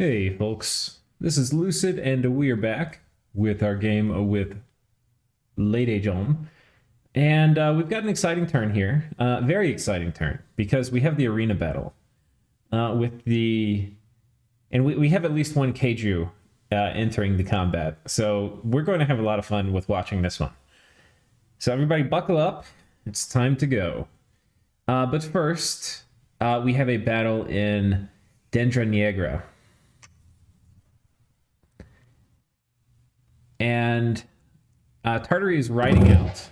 Hey folks, this is Lucid and we are back with our game with Late Age Home. And we've got an exciting turn here, very exciting turn, because we have the arena battle with the... And we have at least one Keiju entering the combat. So we're going to have a lot of fun with watching this one. So everybody buckle up, it's time to go. But first, we have a battle in Dendra Niegra. And Tartary is riding out,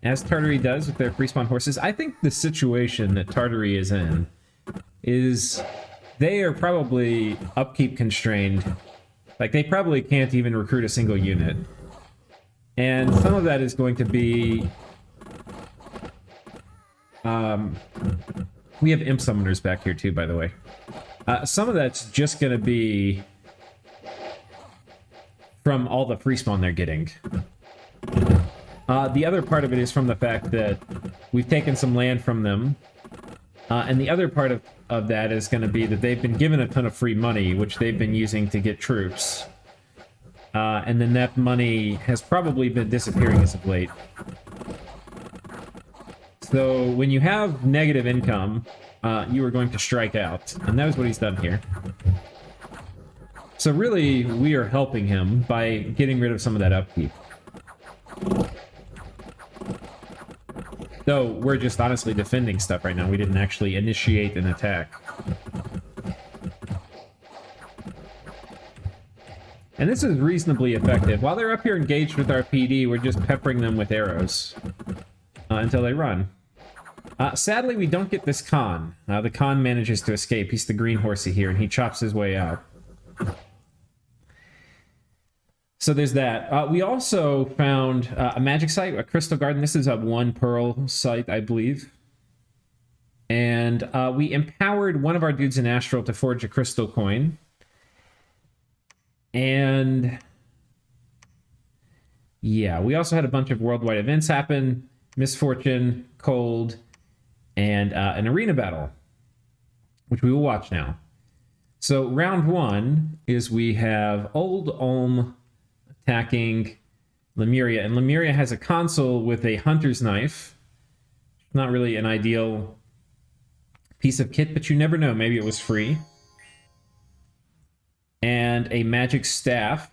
as Tartary does with their free spawn horses. I think the situation that Tartary is in is they are probably upkeep constrained. Like, they probably can't even recruit a single unit. And some of that is going to be... we have imp summoners back here too, by the way. Some of that's just going to be from all the free spawn they're getting. The other part of it is from the fact that we've taken some land from them. And the other part of that is going to be that they've been given a ton of free money, which they've been using to get troops. And then that money has probably been disappearing as of late. So when you have negative income, you are going to strike out. And that is what he's done here. So really, we are helping him by getting rid of some of that upkeep. Though, we're just honestly defending stuff right now. We didn't actually initiate an attack. And this is reasonably effective. While they're up here engaged with our PD, we're just peppering them with arrows until they run. Sadly, we don't get this Khan. The Khan manages to escape. He's the green horsey here, and he chops his way out. So there's that. We also found a magic site, a crystal garden. This is a 1 pearl site, I believe. And we empowered one of our dudes in Astral to forge a crystal coin. And yeah, we also had a bunch of worldwide events happen. Misfortune, Cold, and an arena battle, which we will watch now. So round 1 is we have Old Ulm attacking Lemuria, and Lemuria has a console with a hunter's knife. Not really an ideal piece of kit, but you never know. Maybe it was free. And a magic staff.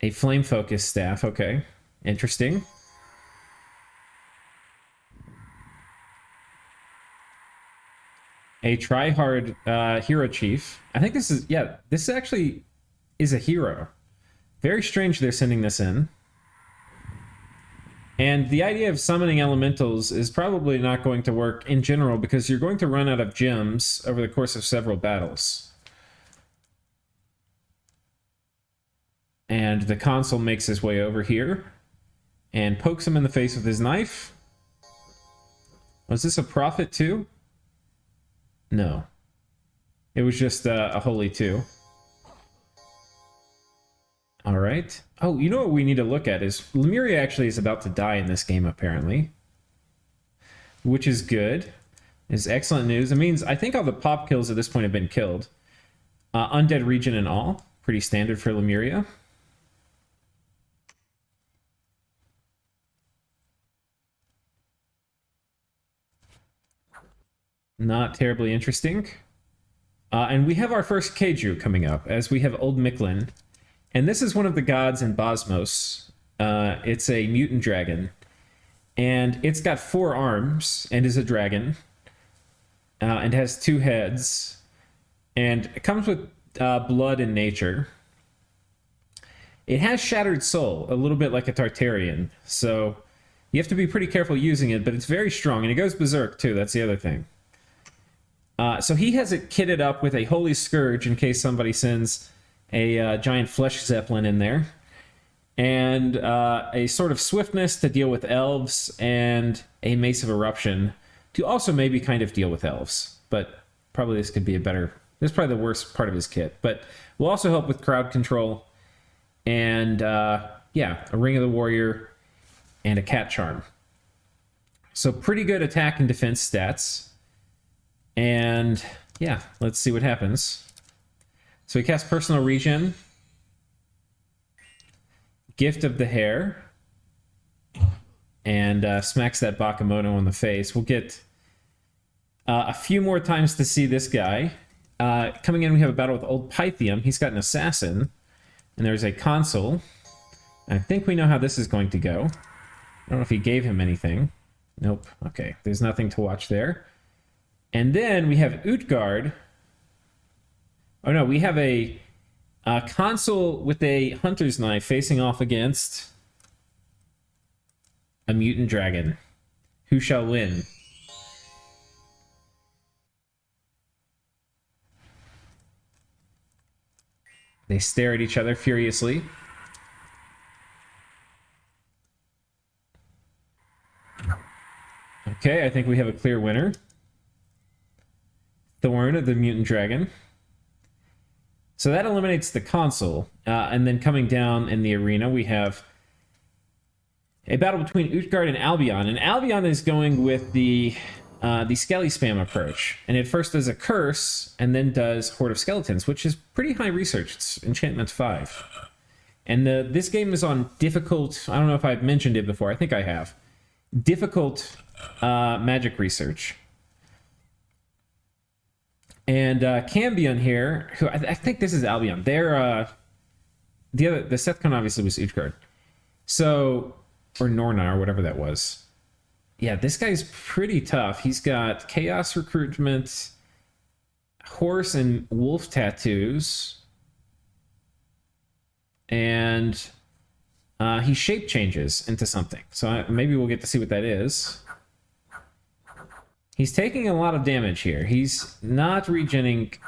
A flame-focused staff. Okay. Interesting. A try-hard hero chief. I think this is... Yeah, this actually is a hero. Very strange they're sending this in. And the idea of summoning elementals is probably not going to work in general because you're going to run out of gems over the course of several battles. And the consul makes his way over here and pokes him in the face with his knife. Was this a prophet too? No. It was just a holy 2. All right. Oh, you know what we need to look at is Lemuria actually is about to die in this game, apparently. Which is good. Is excellent news. It means I think all the pop kills at this point have been killed. Undead region and all. Pretty standard for Lemuria. Not terribly interesting. And we have our first Keiju coming up, as we have Old Micklin. And this is one of the gods in Bozmos. It's a mutant dragon. And it's got 4 arms and is a dragon. And has 2 heads. And it comes with blood and nature. It has Shattered Soul, a little bit like a Tartarian. So you have to be pretty careful using it, but it's very strong. And it goes berserk too, that's the other thing. So he has it kitted up with a Holy Scourge in case somebody sends a giant flesh zeppelin in there, and a sort of swiftness to deal with elves, and a Mace of Eruption to also maybe kind of deal with elves. But probably this could be a better... This is probably the worst part of his kit. But will also help with crowd control, and yeah, a Ring of the Warrior, and a Cat Charm. So pretty good attack and defense stats. And yeah, let's see what happens. So he casts Personal Regen, Gift of the Hair, and smacks that Bakemono in the face. We'll get a few more times to see this guy. Coming in, we have a battle with Old Pythium. He's got an Assassin, and there's a Consul. I think we know how this is going to go. I don't know if he gave him anything. Nope. Okay, there's nothing to watch there. And then we have Utgard. Oh no, we have a Consul with a Hunter's Knife facing off against a Mutant Dragon. Who shall win? They stare at each other furiously. Okay, I think we have a clear winner. Thorn of the Mutant Dragon. So that eliminates the Consul. And then coming down in the arena, we have a battle between Utgard and Albion. And Albion is going with the Skelly Spam approach. And it first does a Curse, and then does Horde of Skeletons, which is pretty high research. It's Enchantment 5. And this game is on difficult... I don't know if I've mentioned it before. I think I have. Difficult magic research. And Cambion here, who I think this is Albion. They're the Sethcon obviously was Utgard. So, or Norna, or whatever that was. Yeah, this guy's pretty tough. He's got Chaos Recruitment, Horse and Wolf tattoos, and he shape changes into something. So maybe we'll get to see what that is. He's taking a lot of damage here. He's not regenning.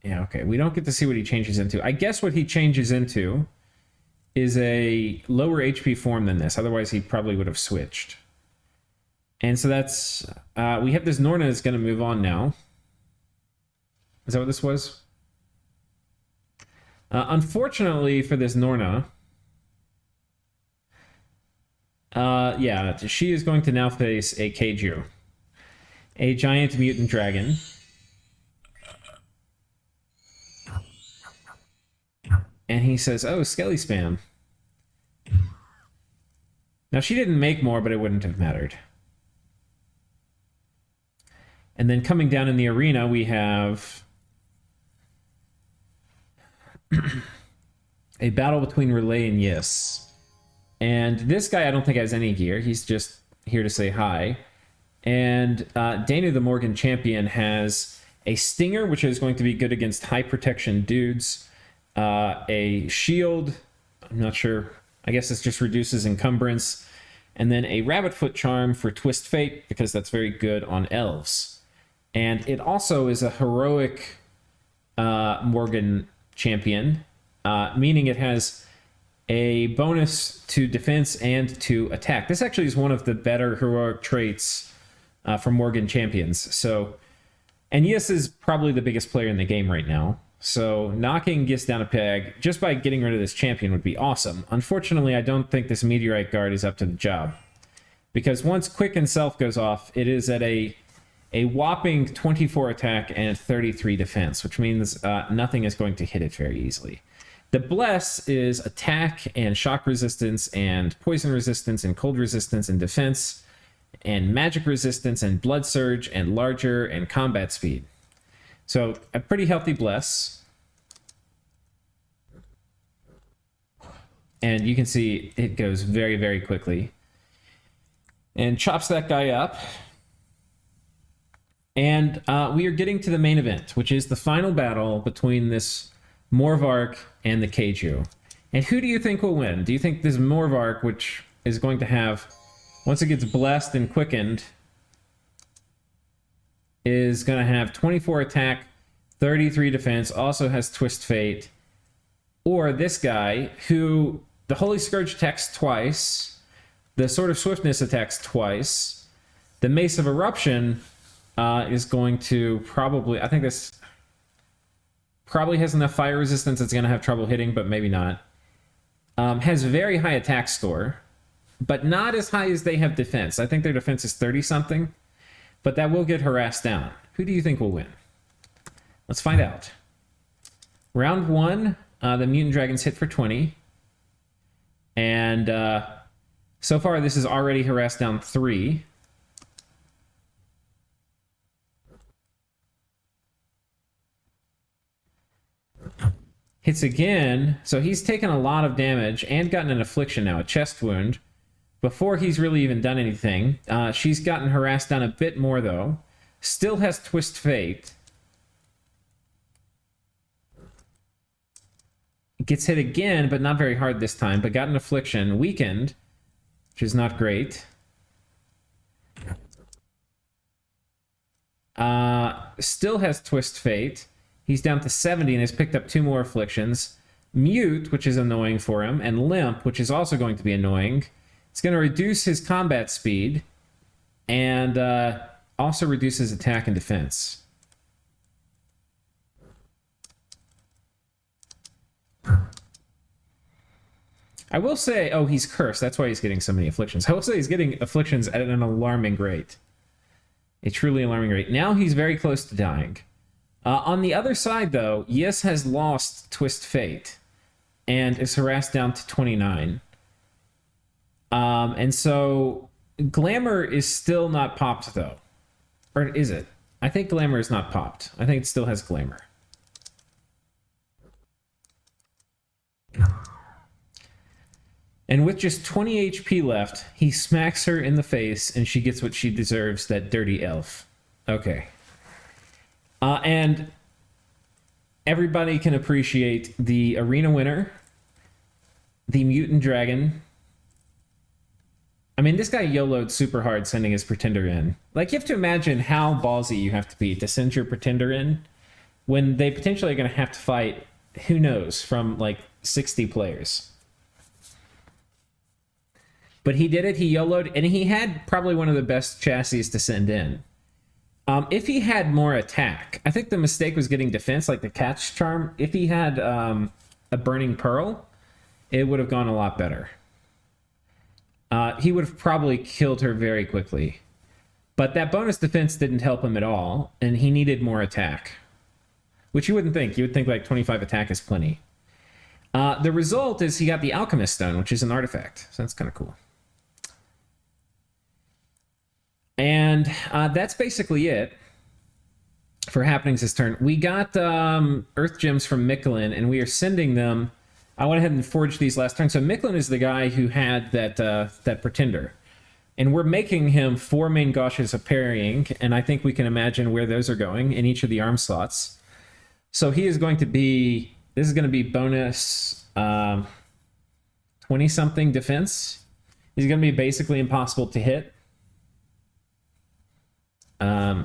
Yeah, okay. We don't get to see what he changes into. I guess what he changes into is a lower HP form than this. Otherwise, he probably would have switched. And so that's... we have this Norna that's going to move on now. Is that what this was? Unfortunately for this Norna... yeah, she is going to now face a Keiju. A giant mutant dragon. And he says, oh, Skelly Spam. Now, she didn't make more, but it wouldn't have mattered. And then coming down in the arena, we have a battle between Relay and Yes. And this guy, I don't think has any gear. He's just here to say hi. And Dana, the Morgan champion, has a Stinger, which is going to be good against high protection dudes. A Shield, I'm not sure. I guess this just reduces encumbrance. And then a Rabbit Foot Charm for Twist Fate, because that's very good on elves. And it also is a heroic Morgan champion, meaning it has a bonus to defense and to attack. This actually is one of the better heroic traits for Morgan champions. So, and Yes is probably the biggest player in the game right now. So knocking Gis down a peg just by getting rid of this champion would be awesome. Unfortunately, I don't think this Meteorite Guard is up to the job. Because once Quicken Self goes off, it is at a whopping 24 attack and 33 defense, which means nothing is going to hit it very easily. The Bless is attack and shock resistance and poison resistance and cold resistance and defense and magic resistance and blood surge and larger and combat speed. So a pretty healthy Bless. And you can see it goes very, very quickly. And chops that guy up. And we are getting to the main event, which is the final battle between this Morvark and the Keiju. And who do you think will win? Do you think this Morvark, which is going to have, once it gets blessed and quickened, is going to have 24 attack, 33 defense, also has Twist Fate, or this guy, who the Holy Scourge attacks twice, the Sword of Swiftness attacks twice, the Mace of Eruption is going to probably, I think this probably has enough fire resistance it's going to have trouble hitting, but maybe not. Has very high attack score, but not as high as they have defense. I think their defense is 30-something, but that will get harassed down. Who do you think will win? Let's find out. Round 1, the mutant dragons hit for 20. And so far, this has already harassed down 3. Hits again, so he's taken a lot of damage and gotten an affliction now, a chest wound, before he's really even done anything. She's gotten harassed down a bit more, though. Still has Twist Fate. Gets hit again, but not very hard this time, but got an affliction. Weakened, which is not great. Still has Twist Fate. He's down to 70 and has picked up 2 more afflictions. Mute, which is annoying for him, and Limp, which is also going to be annoying. It's going to reduce his combat speed, and also reduce his attack and defense. I will say, oh, he's cursed. That's why he's getting so many afflictions. I will say he's getting afflictions at an alarming rate. A truly alarming rate. Now he's very close to dying. On the other side, though, Yis has lost Twist Fate and is harassed down to 29. And so Glamour is still not popped, though. Or is it? I think Glamour is not popped. I think it still has Glamour. And with just 20 HP left, he smacks her in the face, and she gets what she deserves, that dirty elf. Okay. And everybody can appreciate the arena winner, the mutant dragon. I mean, this guy YOLO'd super hard sending his pretender in. Like, you have to imagine how ballsy you have to be to send your pretender in when they potentially are going to have to fight, who knows, from like 60 players. But he did it, he YOLO'd, and he had probably one of the best chassis to send in. If he had more attack, I think the mistake was getting defense, like the catch charm. If he had a burning pearl, it would have gone a lot better. He would have probably killed her very quickly. But that bonus defense didn't help him at all, and he needed more attack. Which you wouldn't think. You would think like 25 attack is plenty. The result is he got the Alchemist Stone, which is an artifact. So that's kind of cool. And that's basically it for happenings this turn. We got Earth Gems from Michelin, and we are sending them. I went ahead and forged these last turn. So Michelin is the guy who had that Pretender. And we're making him 4 main gauches of parrying, and I think we can imagine where those are going in each of the arm slots. So he is going to be, this is going to be bonus 20-something defense. He's going to be basically impossible to hit.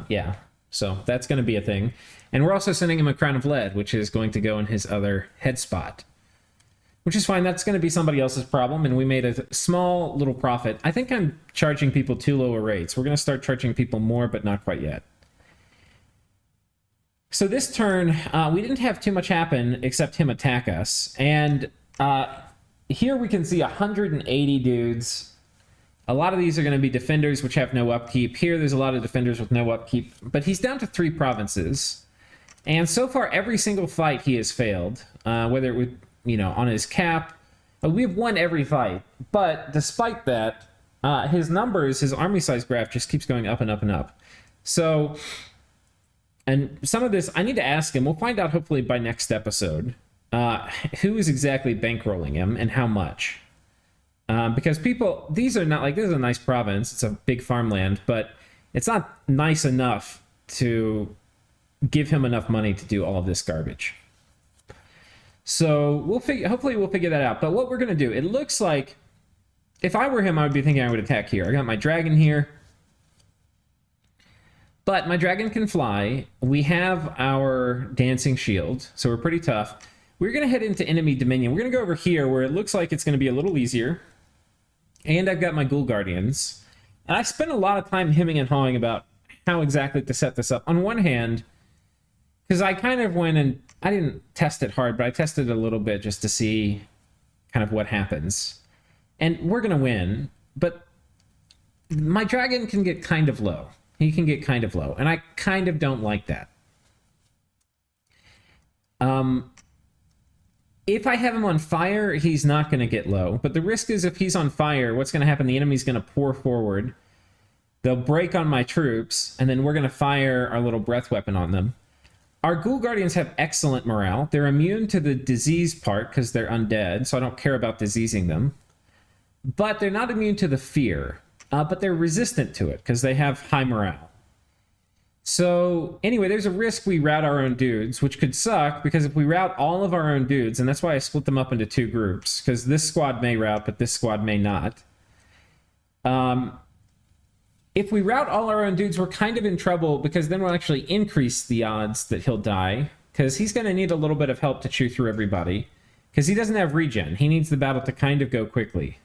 Yeah, so that's going to be a thing. And we're also sending him a Crown of Lead, which is going to go in his other head spot. Which is fine, that's going to be somebody else's problem, and we made a small little profit. I think I'm charging people too low a rates. We're going to start charging people more, but not quite yet. So this turn, we didn't have too much happen except him attack us. And here we can see 180 dudes. A lot of these are going to be defenders, which have no upkeep. Here, there's a lot of defenders with no upkeep. But he's down to 3 provinces. And so far, every single fight he has failed. Whether it would, on his cap. We've won every fight. But despite that, his numbers, his army size graph just keeps going up and up and up. So, and some of this, I need to ask him. We'll find out hopefully by next episode. Who is exactly bankrolling him and how much. Because people, these are not like, this is a nice province. It's a big farmland, but it's not nice enough to give him enough money to do all of this garbage. So hopefully we'll figure that out. But what we're going to do, it looks like, if I were him, I would be thinking I would attack here. I got my dragon here. But my dragon can fly. We have our dancing shield, so we're pretty tough. We're going to head into enemy dominion. We're going to go over here where it looks like it's going to be a little easier. And I've got my Ghoul Guardians. And I spent a lot of time hemming and hawing about how exactly to set this up. On one hand, because I kind of went and, I didn't test it hard, but I tested it a little bit just to see kind of what happens. And we're going to win, but my dragon can get kind of low. He can get kind of low, and I kind of don't like that. if I have him on fire, he's not going to get low. But the risk is if he's on fire, what's going to happen? The enemy's going to pour forward. They'll break on my troops, and then we're going to fire our little breath weapon on them. Our Ghoul Guardians have excellent morale. They're immune to the disease part because they're undead, so I don't care about diseasing them. But they're not immune to the fear. But they're resistant to it because they have high morale. So anyway, there's a risk we rout our own dudes, which could suck because if we rout all of our own dudes, and that's why I split them up into 2 groups, because this squad may rout, but this squad may not. If we rout all our own dudes, we're kind of in trouble because then we'll actually increase the odds that he'll die because he's going to need a little bit of help to chew through everybody because he doesn't have regen. He needs the battle to kind of go quickly.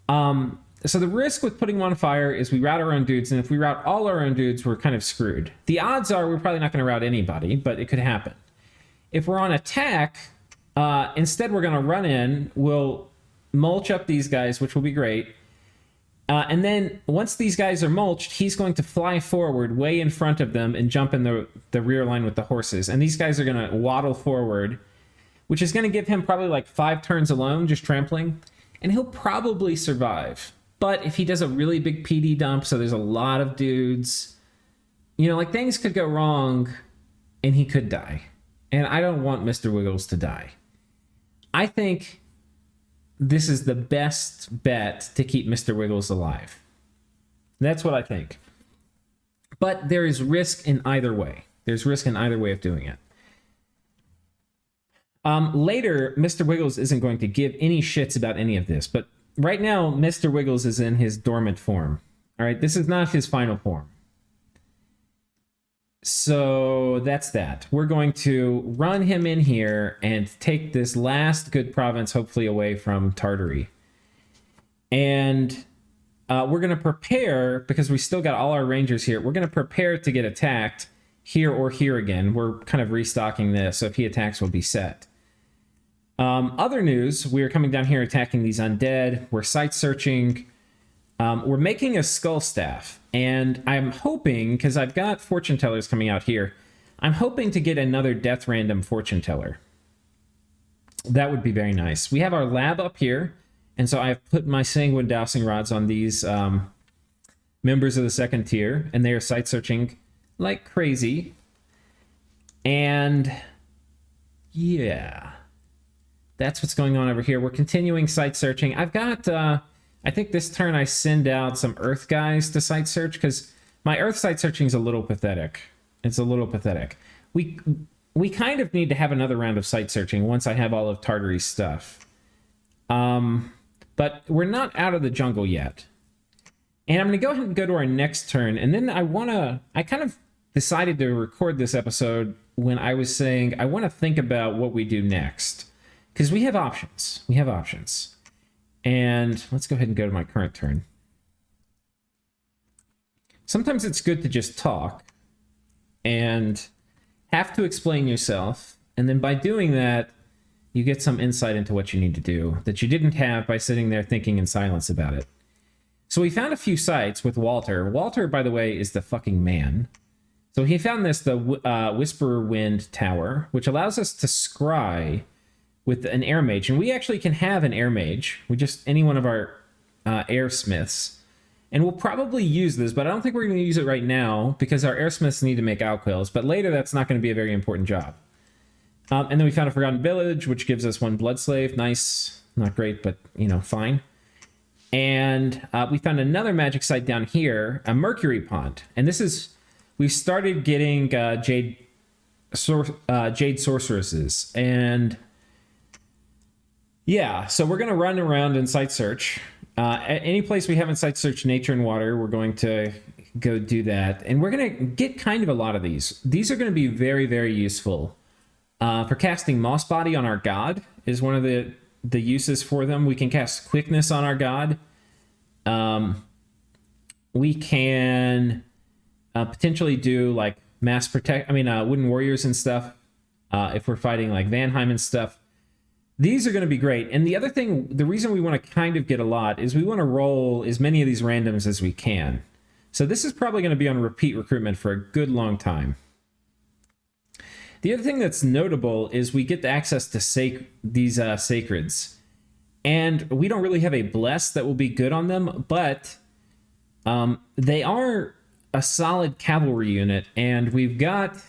So the risk with putting him on fire is we rout our own dudes, and if we rout all our own dudes, we're kind of screwed. The odds are we're probably not going to rout anybody, but it could happen. If we're on attack, instead we're going to run in, we'll mulch up these guys, which will be great. And then once these guys are mulched, he's going to fly forward way in front of them and jump in the rear line with the horses. And these guys are going to waddle forward, which is going to give him probably like 5 turns alone, just trampling. And he'll probably survive. But if he does a really big PD dump, so there's a lot of dudes, you know, like things could go wrong and he could die. And I don't want Mr. Wiggles to die. I think this is the best bet to keep Mr. Wiggles alive. That's what I think. But there is risk in either way. There's risk in either way of doing it. Later, Mr. Wiggles isn't going to give any shits about any of this, but right now, Mr. Wiggles is in his dormant form. All right, this is not his final form. So that's that. We're going to run him in here and take this last good province, hopefully away from Tartary. And we're going to prepare, because we still got all our rangers here, we're going to prepare to get attacked here or here again. We're kind of restocking this, so if he attacks, we'll be set. Other news, we're coming down here attacking these undead. We're site searching. We're making a skull staff. And I'm hoping, because I've got fortune tellers coming out here, I'm hoping to get another death random fortune teller. That would be very nice. We have our lab up here. And so I've put my sanguine dowsing rods on these members of the 2nd tier. And they are site searching like crazy. And yeah. That's what's going on over here. We're continuing site searching. I've got, I think this turn I send out some earth guys to site search because my earth site searching is a little pathetic. It's a little pathetic. We kind of need to have another round of site searching once I have all of Tartary's stuff. But we're not out of the jungle yet. And I'm going to go ahead and go to our next turn. And then I kind of decided to record this episode when I was saying I want to think about what we do next. Because we have options. We have options. And let's go ahead and go to my current turn. Sometimes it's good to just talk and have to explain yourself. And then by doing that, you get some insight into what you need to do that you didn't have by sitting there thinking in silence about it. So we found a few sites with Walter. Walter, by the way, is the fucking man. So he found this, the Whisperer Wind Tower, which allows us to scry with an air mage, and we actually can have an air mage. We just, any one of our air smiths, and we'll probably use this, but I don't think we're going to use it right now because our air smiths need to make alquills, but later that's not going to be a very important job. And then we found a Forgotten Village, which gives us 1 blood slave. Nice. Not great, but, you know, fine. And we found another magic site down here, a Mercury Pond. And this is, we've started getting Jade Sorceresses. And yeah, so we're going to run around and site search. At any place we haven't site searched nature and water, we're going to go do that. And we're going to get kind of a lot of these. These are going to be very, very useful. For casting Moss Body on our god is one of the uses for them. We can cast Quickness on our god. We can potentially do like Wooden Warriors and stuff. If we're fighting like Vanheim and stuff. These are going to be great. And the other thing, the reason we want to kind of get a lot is we want to roll as many of these randoms as we can. So this is probably going to be on repeat recruitment for a good long time. The other thing that's notable is we get the access to these sacreds. And we don't really have a bless that will be good on them, but they are a solid cavalry unit, and we've got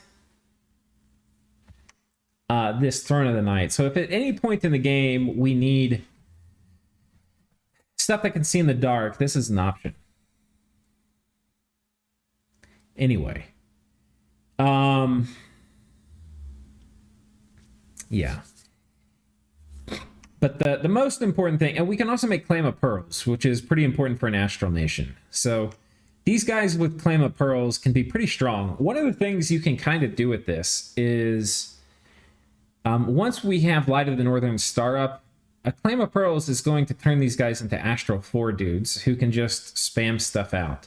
this Throne of the Night. So if at any point in the game we need stuff that can see in the dark, this is an option. Anyway. Yeah. But the most important thing, and we can also make Claim of Pearls, which is pretty important for an Astral Nation. So these guys with Claim of Pearls can be pretty strong. One of the things you can kind of do with this is, once we have Light of the Northern Star up, a Claim of Pearls is going to turn these guys into Astral 4 dudes who can just spam stuff out.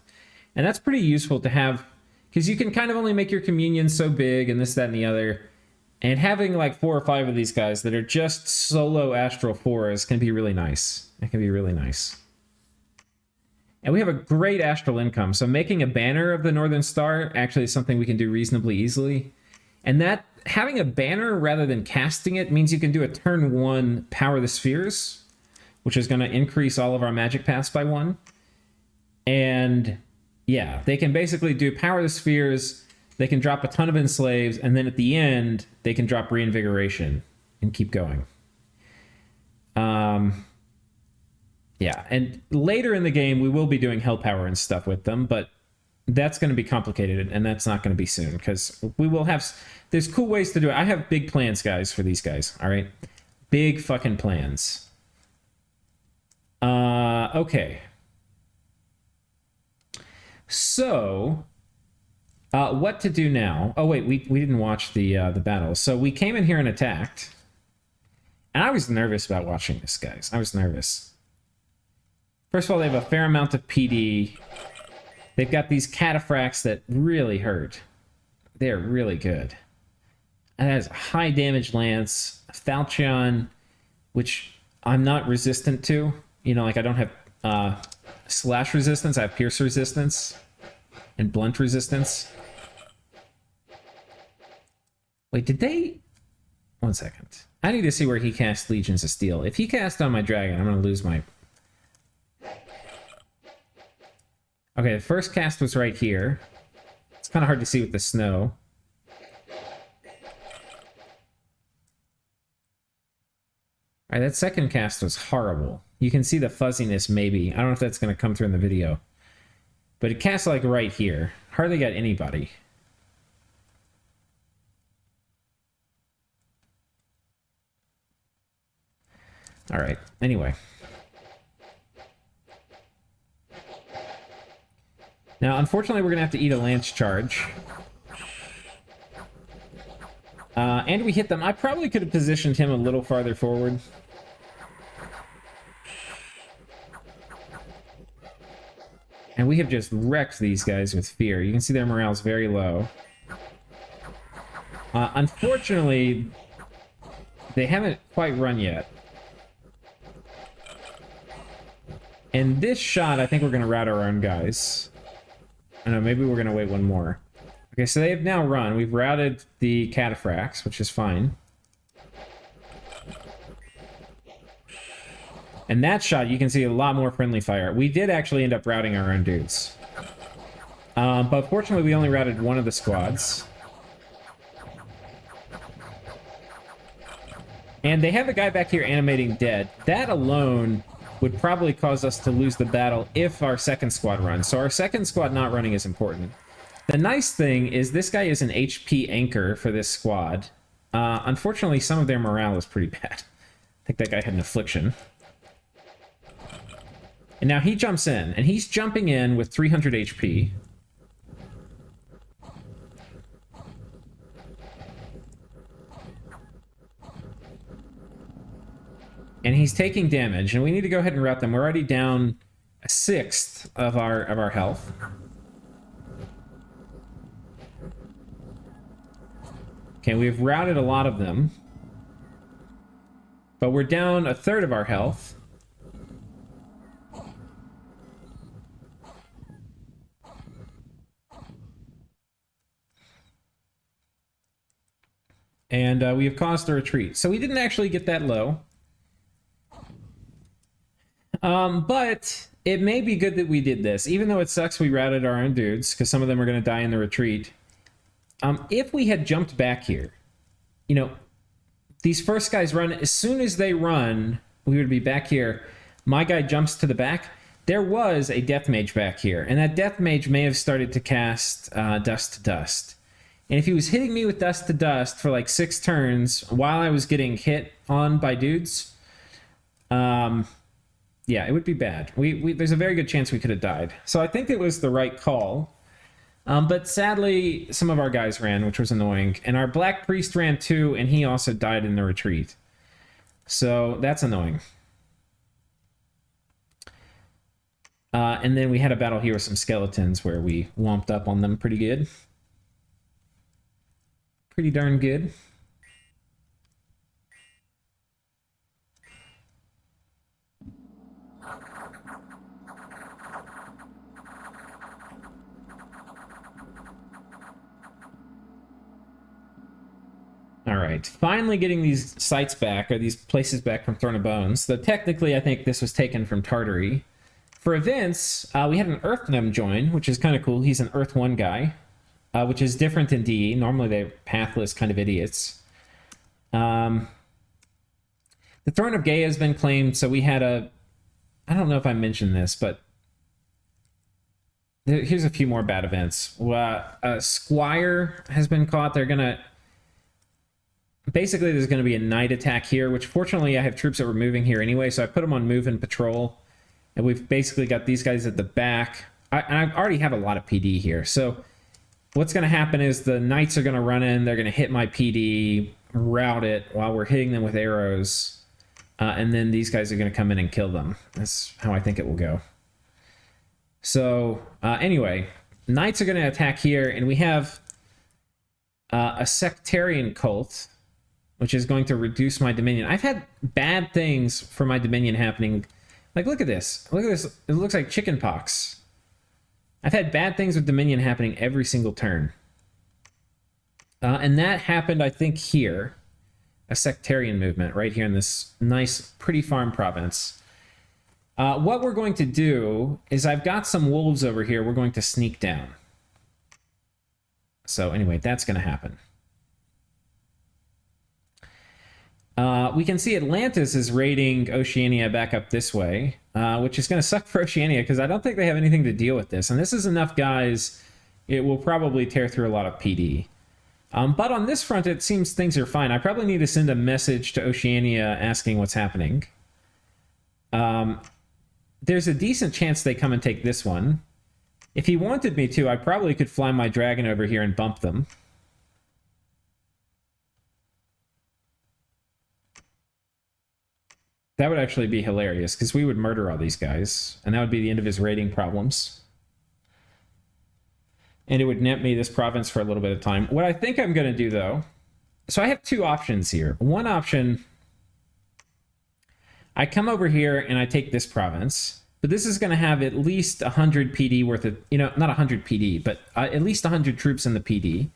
And that's pretty useful to have, because you can kind of only make your communion so big and this, that, and the other. And having like 4 or 5 of these guys that are just solo Astral 4s can be really nice. It can be really nice. And we have a great astral income. So making a banner of the Northern Star actually is something we can do reasonably easily. And that having a banner rather than casting it means you can do a turn 1 Power the Spheres, which is going to increase all of our magic paths by 1. And yeah, they can basically do Power the Spheres. They can drop a ton of enslaves, and then at the end, they can drop reinvigoration and keep going. Yeah, and later in the game, we will be doing hell power and stuff with them, but that's going to be complicated, and that's not going to be soon, because we will have... There's cool ways to do it. I have big plans, guys, for these guys, all right? Big fucking plans. Okay. So... what to do now? Oh, wait, we didn't watch the battle. So we came in here and attacked. And I was nervous about watching this, guys. I was nervous. First of all, they have a fair amount of PD. They've got these cataphracts that really hurt. They're really good. And that has a high damage lance, a falchion, which I'm not resistant to. You know, like I don't have slash resistance. I have pierce resistance and blunt resistance. Wait, did they... 1 second. I need to see where he cast Legions of Steel. If he cast on my dragon, I'm going to lose my... Okay, the first cast was right here. It's kind of hard to see with the snow. Alright, that second cast was horrible. You can see the fuzziness, maybe. I don't know if that's going to come through in the video. But it casts, like, right here. Hardly got anybody. Alright, anyway. Now, unfortunately, we're going to have to eat a lance charge. And we hit them. I probably could have positioned him a little farther forward. And we have just wrecked these guys with fear. You can see their morale's very low. Unfortunately, they haven't quite run yet. And this shot, I think we're going to rout our own guys. I know, maybe we're going to wait one more. Okay, so they have now run. We've routed the cataphracts, which is fine. And that shot, you can see a lot more friendly fire. We did actually end up routing our own dudes. But fortunately, we only routed one of the squads. And they have a guy back here animating dead. That alone would probably cause us to lose the battle if our second squad runs. So our second squad not running is important. The nice thing is this guy is an HP anchor for this squad. Unfortunately, some of their morale is pretty bad. I think that guy had an affliction. And now he jumps in, and he's jumping in with 300 HP. And he's taking damage, and we need to go ahead and rout them. We're already down a sixth of our health. Okay, we've routed a lot of them. But we're down a third of our health. And we have caused a retreat. So we didn't actually get that low. But it may be good that we did this, even though it sucks we routed our own dudes, because some of them are going to die in the retreat. If we had jumped back here, you know, these first guys run, as soon as they run, we would be back here. My guy jumps to the back. There was a death mage back here, and that death mage may have started to cast dust to dust. And if he was hitting me with dust to dust for like 6 turns while I was getting hit on by dudes, yeah, it would be bad. There's a very good chance we could have died. So I think it was the right call. But sadly, some of our guys ran, which was annoying. And our Black Priest ran too, and he also died in the retreat. So that's annoying. And then we had a battle here with some skeletons where we womped up on them pretty good. Pretty darn good. All right, finally getting these sites back, or these places back from Throne of Bones. Though technically, I think this was taken from Tartary. For events, we had an Earth Gnome join, which is kind of cool. He's an Earth 1 guy, which is different in DE. Normally, they're pathless kind of idiots. The Throne of Gaia has been claimed, so we had a... I don't know if I mentioned this, but here's a few more bad events. Squire has been caught. They're going to... Basically, there's going to be a night attack here, which fortunately I have troops that were moving here anyway, so I put them on move and patrol. And we've basically got these guys at the back. I already have a lot of PD here. So what's going to happen is the knights are going to run in. They're going to hit my PD, route it while we're hitting them with arrows. And then these guys are going to come in and kill them. That's how I think it will go. So anyway, knights are going to attack here. And we have a sectarian cult, which is going to reduce my dominion. I've had bad things for my dominion happening. Like, look at this. Look at this. It looks like chicken pox. I've had bad things with dominion happening every single turn. And that happened, I think, here. A sectarian movement right here in this nice, pretty farm province. What we're going to do is I've got some wolves over here we're going to sneak down. So anyway, that's going to happen. We can see Atlantis is raiding Oceania back up this way, which is going to suck for Oceania because I don't think they have anything to deal with this. And this is enough guys, it will probably tear through a lot of PD. But on this front, it seems things are fine. I probably need to send a message to Oceania asking what's happening. There's a decent chance they come and take this one. If he wanted me to, I probably could fly my dragon over here and bump them. That would actually be hilarious, because we would murder all these guys, and that would be the end of his raiding problems. And it would net me this province for a little bit of time. What I think I'm going to do, though... So I have 2 options here. One option... I come over here and I take this province, but this is going to have at least 100 PD worth of... You know, not 100 PD, but at least 100 troops in the PD.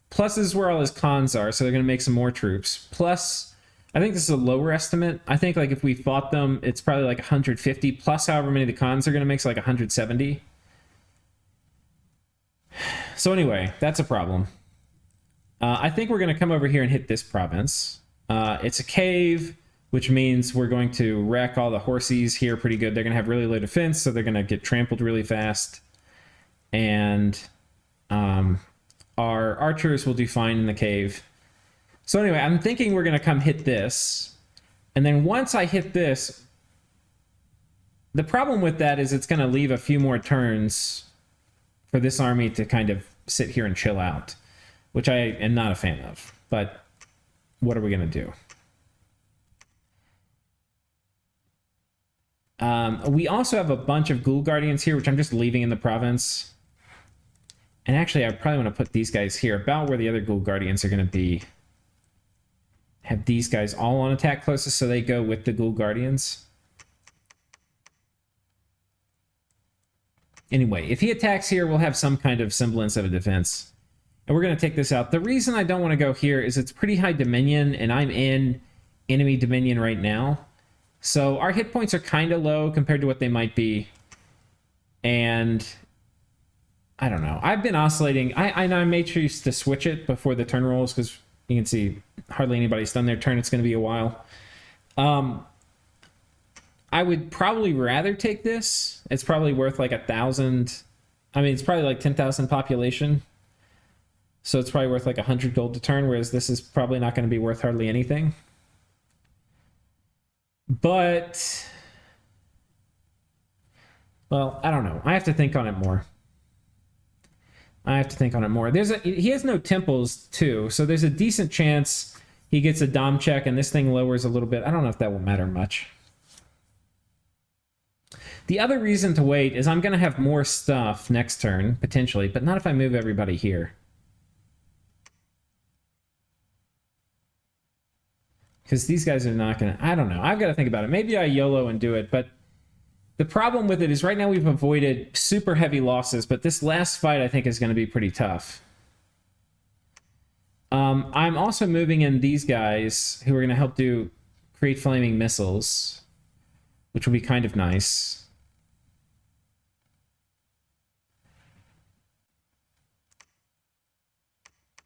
Plus, this is where all his cons are, so they're going to make some more troops. Plus... I think this is a lower estimate. I think like if we fought them, it's probably like 150 plus however many the cons are going to make, so like 170. So anyway, that's a problem. I think we're going to come over here and hit this province. It's a cave, which means we're going to wreck all the horsies here pretty good. They're going to have really low defense, so they're going to get trampled really fast. And our archers will do fine in the cave. So anyway, I'm thinking we're going to come hit this. And then once I hit this, the problem with that is it's going to leave a few more turns for this army to kind of sit here and chill out, which I am not a fan of. But what are we going to do? We also have a bunch of Ghoul Guardians here, which I'm just leaving in the province. And actually, I probably want to put these guys here, about where the other Ghoul Guardians are going to be. Have these guys all on attack closest so they go with the Ghoul Guardians. Anyway, if he attacks here, we'll have some kind of semblance of a defense. And we're going to take this out. The reason I don't want to go here is it's pretty high Dominion, and I'm in enemy Dominion right now. So our hit points are kind of low compared to what they might be. And I don't know. I've been oscillating. I made sure to switch it before the turn rolls because you can see hardly anybody's done their turn. It's going to be a while. I would probably rather take this. It's probably worth like 1,000. I mean, it's probably like 10,000 population. So it's probably worth like 100 gold to turn, whereas this is probably not going to be worth hardly anything. But, well, I don't know. I have to think on it more. He has no temples, too, so there's a decent chance he gets a dom check and this thing lowers a little bit. I don't know if that will matter much. The other reason to wait is I'm going to have more stuff next turn, potentially, but not if I move everybody here. Because these guys are not going to... I don't know. I've got to think about it. Maybe I YOLO and do it, but the problem with it is right now we've avoided super heavy losses, but this last fight I think is going to be pretty tough. I'm also moving in these guys who are going to help create flaming missiles, which will be kind of nice.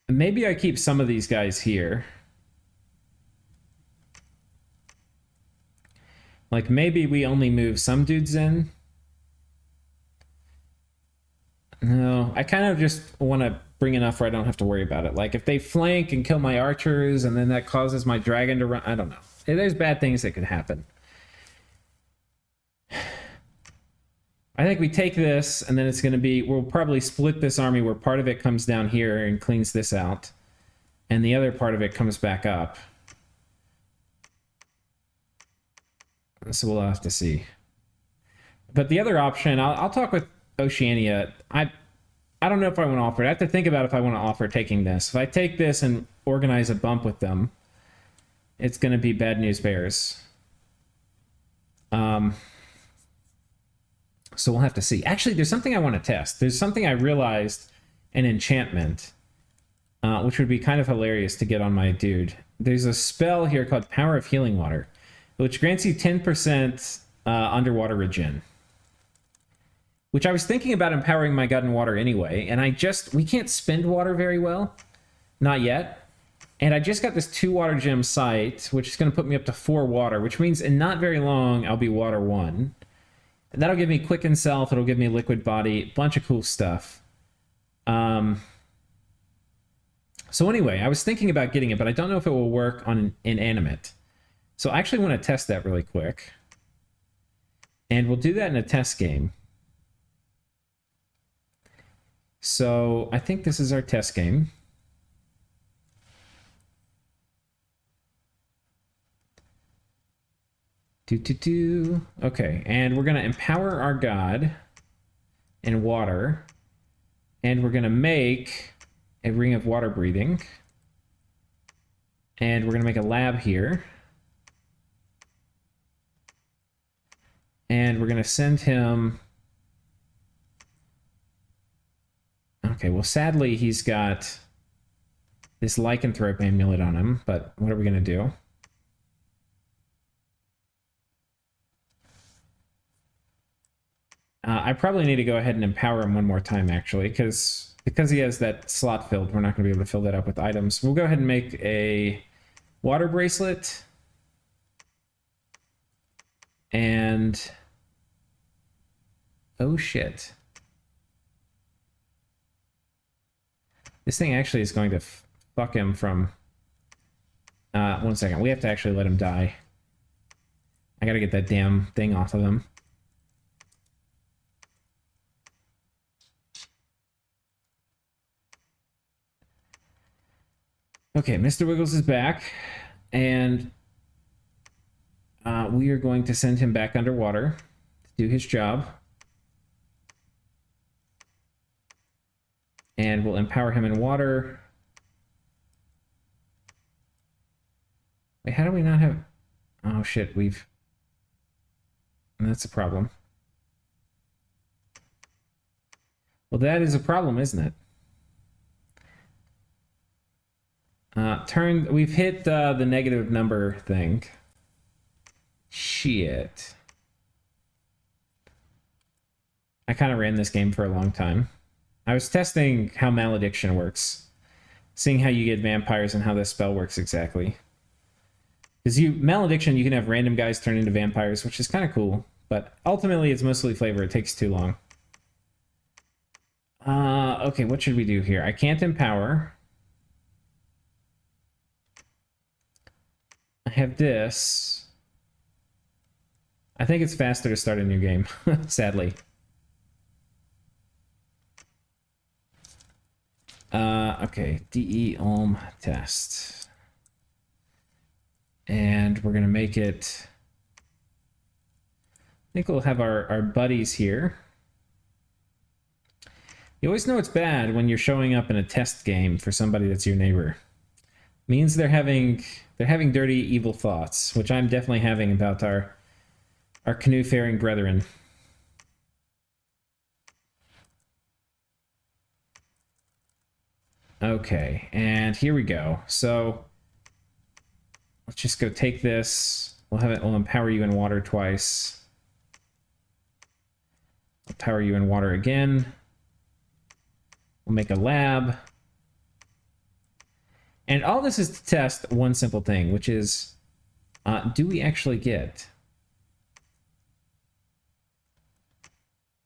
Maybe I keep some of these guys here. Like, maybe we only move some dudes in. No, I kind of just want to bring enough where I don't have to worry about it. Like, if they flank and kill my archers, and then that causes my dragon to run... I don't know. There's bad things that could happen. I think we take this, and then it's going to be... We'll probably split this army where part of it comes down here and cleans this out, and the other part of it comes back up. So we'll have to see. But the other option, I'll talk with Oceania. I don't know if I want to offer it. I have to think about if I want to offer taking this. If I take this and organize a bump with them, it's going to be bad news bears. So we'll have to see. Actually, there's something I want to test. There's something I realized, an enchantment, which would be kind of hilarious to get on my dude. There's a spell here called Power of Healing Water, which grants you 10% underwater regen. Which I was thinking about empowering my god in water anyway, and we can't spend water very well. Not yet. And I just got this 2 water gem site, which is going to put me up to 4 water, which means in not very long, I'll be water 1. And that'll give me Quicken Self, it'll give me Liquid Body, bunch of cool stuff. So anyway, I was thinking about getting it, but I don't know if it will work on inanimate. So I actually want to test that really quick. And we'll do that in a test game. So I think this is our test game. Okay, and we're going to empower our god in water. And we're going to make a ring of water breathing. And we're going to make a lab here. And we're going to send him... Okay, well, sadly, he's got this lycanthrope amulet on him, but what are we going to do? I probably need to go ahead and empower him one more time, actually, because he has that slot filled, we're not going to be able to fill that up with items. We'll go ahead and make a water bracelet. And... oh, shit. This thing actually is going to fuck him from... 1 second. We have to actually let him die. I gotta get that damn thing off of him. Okay, Mr. Wiggles is back. And we are going to send him back underwater to do his job. And we'll empower him in water. Wait, how do we not have... oh, shit, that's a problem. Well, that is a problem, isn't it? We've hit the negative number thing. Shit. I kind of ran this game for a long time. I was testing how malediction works, seeing how you get vampires and how this spell works exactly. Because malediction, you can have random guys turn into vampires, which is kind of cool, but ultimately it's mostly flavor. It takes too long. Okay, what should we do here? I can't empower. I have this. I think it's faster to start a new game, sadly. Okay, DE Ulm test. And we're going to make it... I think we'll have our buddies here. You always know it's bad when you're showing up in a test game for somebody that's your neighbor. Means they're having dirty, evil thoughts, which I'm definitely having about our canoe-faring brethren. Okay, and here we go. So let's just go take this. We'll empower you in water twice. Empower you in water again. We'll make a lab. And all this is to test one simple thing, which is, do we actually get...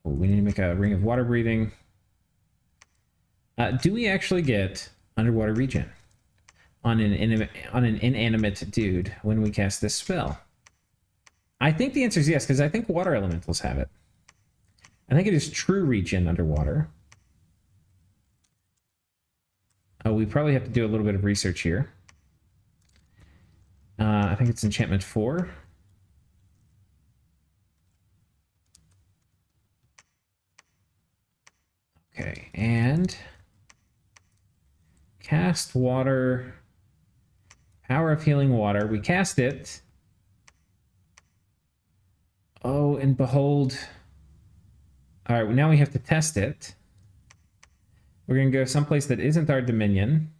Oh, we need to make a ring of water breathing. Do we actually get underwater regen on an inanimate dude when we cast this spell? I think the answer is yes, because I think water elementals have it. I think it is true regen underwater. Oh, we probably have to do a little bit of research here. I think it's enchantment 4. Okay, and cast water, power of healing water. We cast it. Oh, and behold. All right, now we have to test it. We're going to go someplace that isn't our dominion.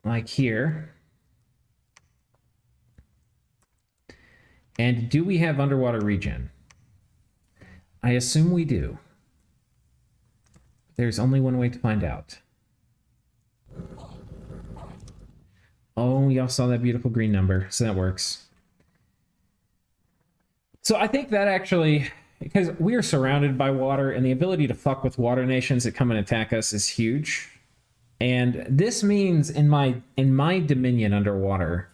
Like here. And do we have underwater regen? I assume we do. There's only one way to find out. Oh, y'all saw that beautiful green number, so that works. So I think that actually, because we are surrounded by water, and the ability to fuck with water nations that come and attack us is huge. And this means in my dominion underwater,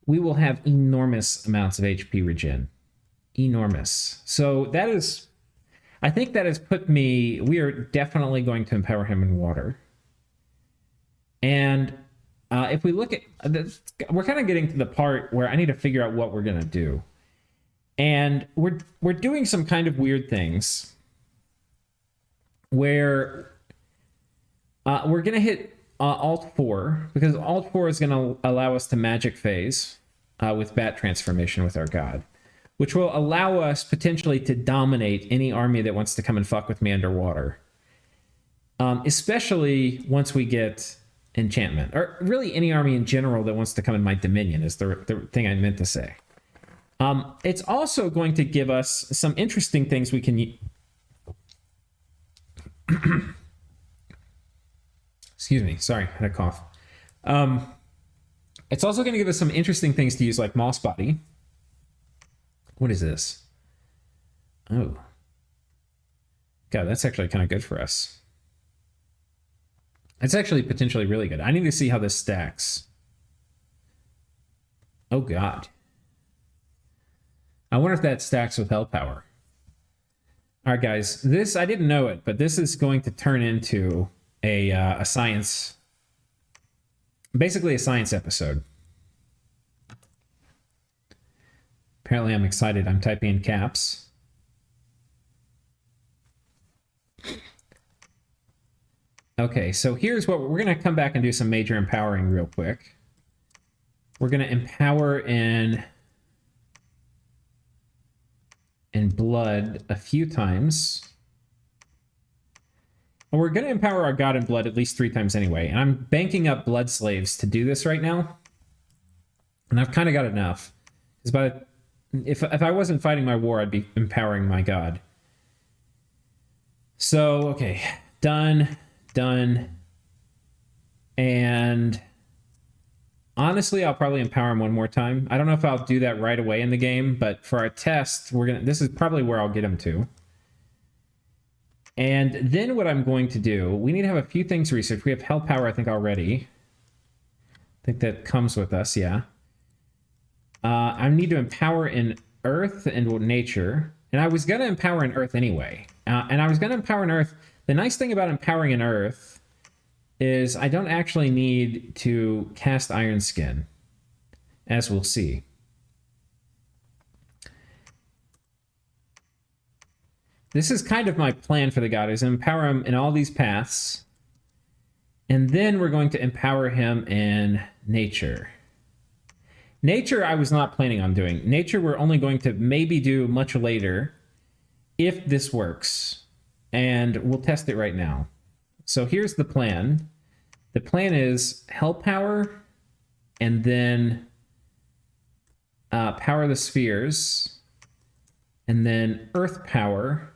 we will have enormous amounts of HP regen. Enormous. So that is, I think that has put me, we are definitely going to empower him in water. And if we look at, we're kind of getting to the part where I need to figure out what we're going to do. And we're doing some kind of weird things where we're going to hit Alt 4, because Alt 4 is going to allow us to magic phase with bat transformation with our god, which will allow us potentially to dominate any army that wants to come and fuck with me underwater. Especially once we get enchantment, or really any army in general that wants to come in my dominion is the thing I meant to say. It's also going to give us some interesting things we can... Excuse me, sorry, I had a cough. It's also going to give us some interesting things to use, like Moss Body. What is this? Oh. God, that's actually kind of good for us. It's actually potentially really good. I need to see how this stacks. Oh, God. I wonder if that stacks with Hell Power. All right, guys. This, I didn't know it, but this is going to turn into a science... Basically a science episode. Apparently I'm excited. I'm typing in caps. Okay, so here's what we're going to come back and do some major empowering real quick. We're going to empower in blood a few times. Well, we're going to empower our god in blood at least 3 times anyway, and I'm banking up blood slaves to do this right now. And I've kind of got enough. Because if I wasn't fighting my war, I'd be empowering my god. So, okay. Done. And honestly, I'll probably empower him one more time. I don't know if I'll do that right away in the game, but for our test, this is probably where I'll get him to. And then what I'm going to do, we need to have a few things researched. We have hell power, I think, already. I think that comes with us, yeah. I need to empower in earth and nature. And I was going to empower in earth anyway. And I was going to empower in earth. The nice thing about empowering in earth is I don't actually need to cast Iron Skin, as we'll see. This is kind of my plan for the god, is empower him in all these paths. And then we're going to empower him in nature. Nature, I was not planning on doing. Nature, we're only going to maybe do much later if this works. And we'll test it right now. So here's the plan. The plan is hell power and then power of the spheres and then earth power.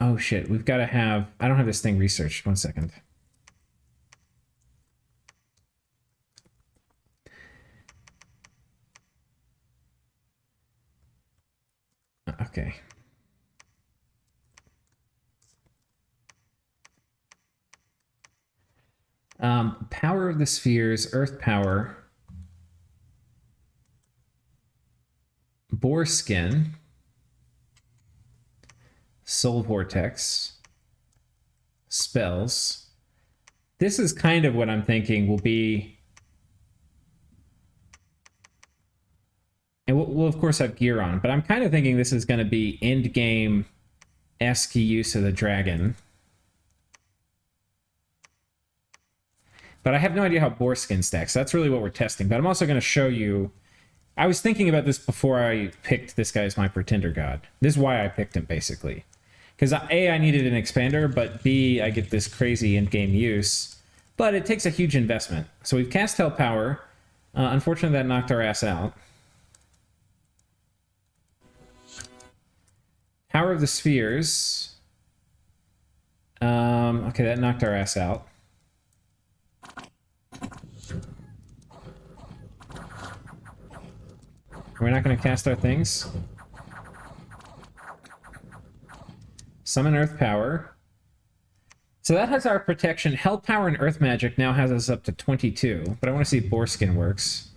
Oh shit, we've got to have... I don't have this thing researched. 1 second. Okay. Power of the spheres, earth power, boar skin, soul vortex, spells. This is kind of what I'm thinking will be... And we'll of course have gear on, but I'm kind of thinking this is going to be end game-esque use of the dragon. But I have no idea how boar skin stacks. That's really what we're testing. But I'm also going to show you... I was thinking about this before I picked this guy as my pretender god. This is why I picked him, basically. Because A, I needed an expander, but B, I get this crazy end-game use. But it takes a huge investment. So we've cast Hell Power. Unfortunately, that knocked our ass out. Power of the Spheres. Okay, that knocked our ass out. We're not going to cast our things. Summon Earth Power. So that has our protection. Hell Power and Earth Magic now has us up to 22. But I want to see if Boar Skin works.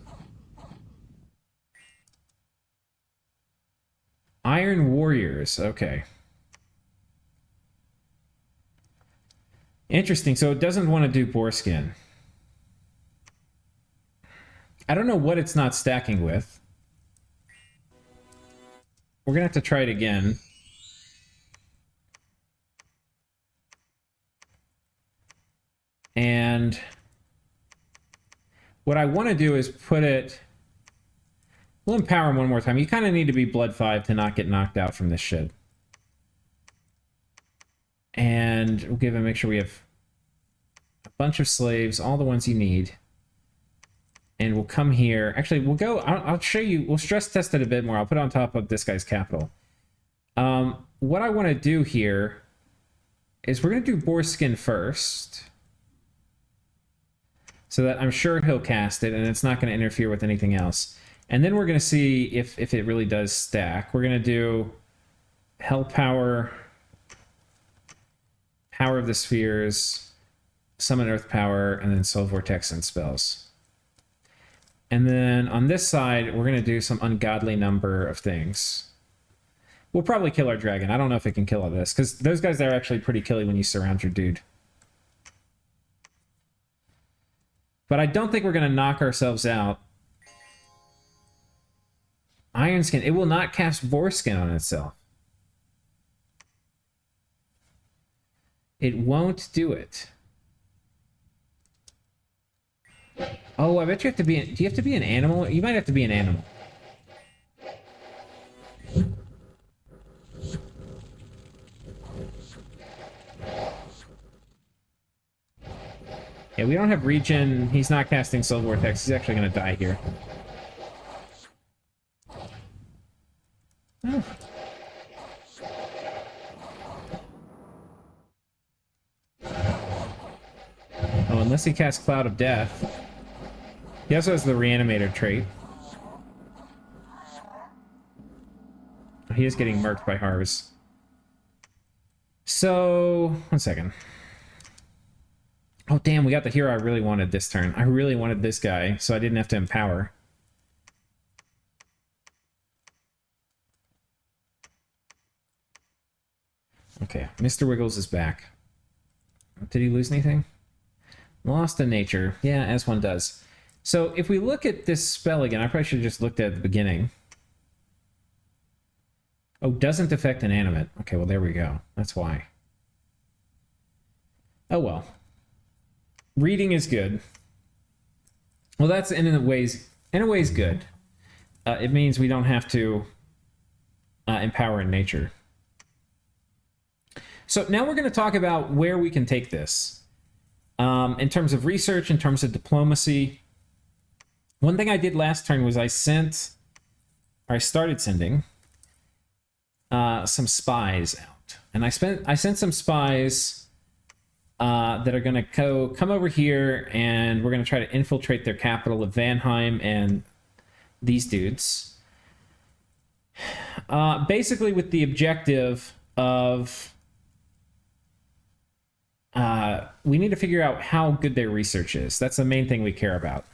Iron Warriors. Okay. Interesting. So it doesn't want to do Boar Skin. I don't know what it's not stacking with. We're going to have to try it again. And what I want to do is put it... We'll empower him one more time. You kind of need to be blood 5 to not get knocked out from this shit. And we'll give him, make sure we have a bunch of slaves, all the ones you need. And we'll come here. Actually, we'll go... I'll show you... We'll stress test it a bit more. I'll put it on top of this guy's capital. What I want to do here is we're going to do Boar Skin first. So that I'm sure he'll cast it, and it's not going to interfere with anything else. And then we're going to see if it really does stack. We're going to do Hell Power, Power of the Spheres, Summon Earth Power, and then Soul Vortex and Spells. And then on this side, we're going to do some ungodly number of things. We'll probably kill our dragon. I don't know if it can kill all this, because those guys are actually pretty killy when you surround your dude. But I don't think we're going to knock ourselves out. Iron Skin. It will not cast Boar Skin on itself. It won't do it. Oh, I bet you have to be... Do you have to be an animal? You might have to be an animal. Yeah, we don't have regen. He's not casting Soul Vortex. He's actually going to die here. Oh. Oh, unless he casts Cloud of Death. He also has the Reanimator trait. He is getting murked by Harvest. So, 1 second. Oh, damn, we got the hero I really wanted this turn. I really wanted this guy, so I didn't have to empower. Okay, Mr. Wiggles is back. Did he lose anything? Lost in nature. Yeah, as one does. So if we look at this spell again, I probably should have just looked at the beginning. Oh, doesn't affect inanimate. Okay, well, there we go. That's why. Oh, well. Reading is good. Well, that's in a ways good. It means we don't have to empower in nature. So now we're going to talk about where we can take this. In terms of research, in terms of diplomacy. One thing I did last turn was I started sending some spies out. And I sent some spies that are going to come over here, and we're going to try to infiltrate their capital of Vanheim and these dudes. Basically with the objective of... we need to figure out how good their research is. That's the main thing we care about.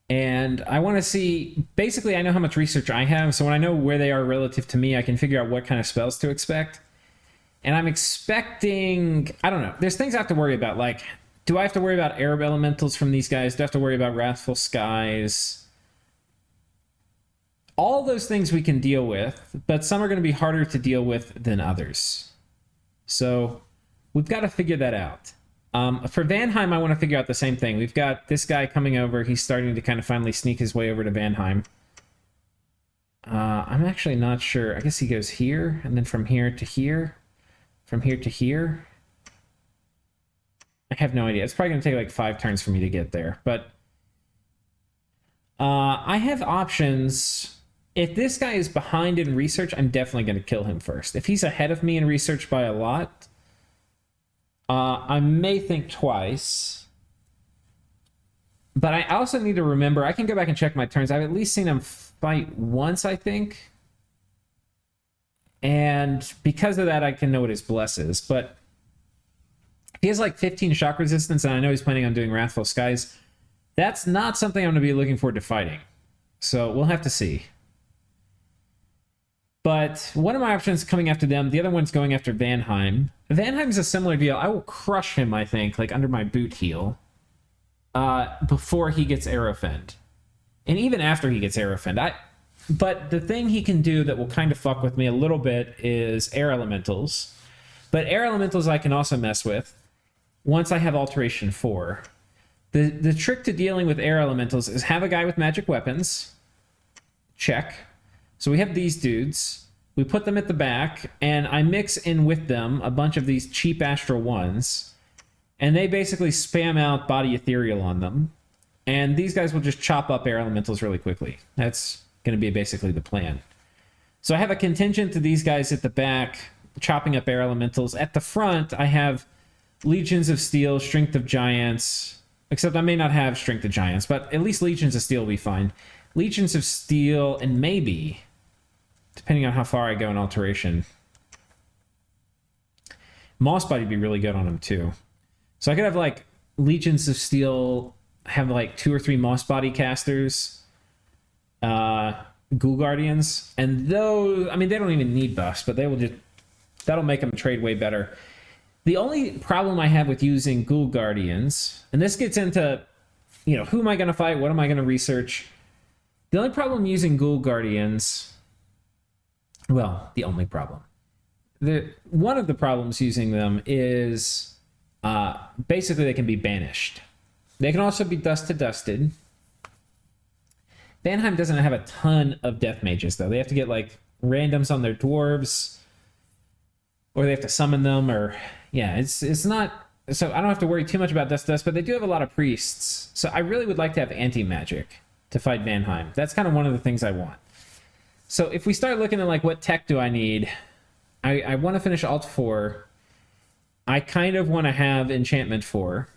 And I want to see... Basically, I know how much research I have, so when I know where they are relative to me, I can figure out what kind of spells to expect. And I'm expecting... I don't know. There's things I have to worry about, like... Do I have to worry about Arab Elementals from these guys? Do I have to worry about Wrathful Skies? All those things we can deal with, but some are going to be harder to deal with than others. So we've got to figure that out. For Vanheim, I want to figure out the same thing. We've got this guy coming over. He's starting to kind of finally sneak his way over to Vanheim. I'm actually not sure. I guess he goes here, and then from here to here. From here to here. I have no idea. It's probably going to take like 5 turns for me to get there. But I have options. If this guy is behind in research, I'm definitely going to kill him first. If he's ahead of me in research by a lot, I may think twice. But I also need to remember, I can go back and check my turns. I've at least seen him fight once, I think. And because of that, I can know what his bless is. But he has like 15 shock resistance, and I know he's planning on doing Wrathful Skies. That's not something I'm going to be looking forward to fighting. So we'll have to see. But one of my options coming after them, the other one's going after Vanheim. Vanheim's a similar deal. I will crush him, I think, like under my boot heel, before he gets Arrow Fend. And even after he gets Arrow Fend. But the thing he can do that will kind of fuck with me a little bit is Air Elementals. But Air Elementals I can also mess with once I have Alteration 4. The trick to dealing with Air Elementals is have a guy with magic weapons. Check. So we have these dudes. We put them at the back, and I mix in with them a bunch of these cheap Astral 1s. And they basically spam out Body Ethereal on them. And these guys will just chop up Air Elementals really quickly. That's going to be basically the plan. So I have a contingent of these guys at the back, chopping up Air Elementals. At the front, I have Legions of Steel, Strength of Giants. Except I may not have Strength of Giants, but at least Legions of Steel will be fine. Legions of Steel, and maybe, depending on how far I go in Alteration, Moss Body would be really good on him too. So I could have like Legions of Steel, have like 2 or 3 Moss Body casters, Ghoul Guardians, and those, I mean, they don't even need buffs, but they will just, that'll make them trade way better. The only problem I have with using Ghoul Guardians, and this gets into, you know, who am I going to fight? What am I going to research? The only problem using Ghoul Guardians, well, the only problem. One of the problems using them is basically they can be banished. They can also be dust to dusted. Vanheim doesn't have a ton of death mages, though. They have to get, like, randoms on their dwarves, or they have to summon them, or... Yeah, it's not so I don't have to worry too much about dust, but they do have a lot of priests. So I really would like to have anti-magic to fight Vanheim. That's kind of one of the things I want. So if we start looking at like what tech do I need, I want to finish Alt 4. I kind of want to have Enchantment 4.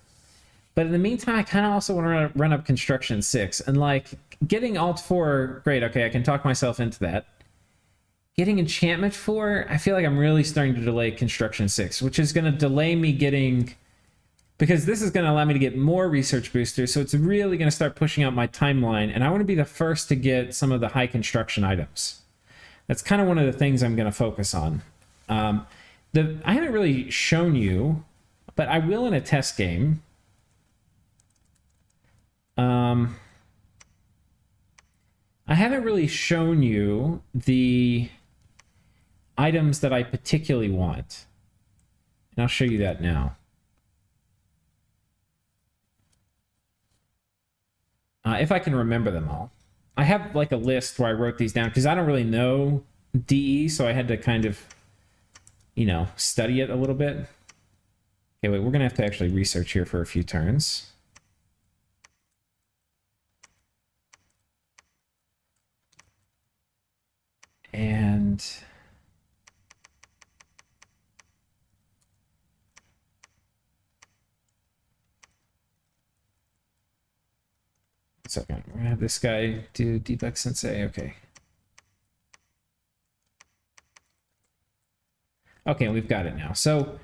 But in the meantime, I kind of also want to run up Construction 6. And like getting Alt 4, great, okay, I can talk myself into that. Getting Enchantment 4, I feel like I'm really starting to delay Construction 6, which is going to delay me getting... Because this is going to allow me to get more research boosters, so it's really going to start pushing out my timeline, and I want to be the first to get some of the high construction items. That's kind of one of the things I'm going to focus on. I haven't really shown you, but I will in a test game. I haven't really shown you the items that I particularly want. And I'll show you that now. If I can remember them all. I have like a list where I wrote these down because I don't really know DE, so I had to kind of, you know, study it a little bit. Okay, wait, we're going to have to actually research here for a few turns. And... second, we're gonna have this guy do Deepak Sensei. Okay. Okay, we've got it now. So,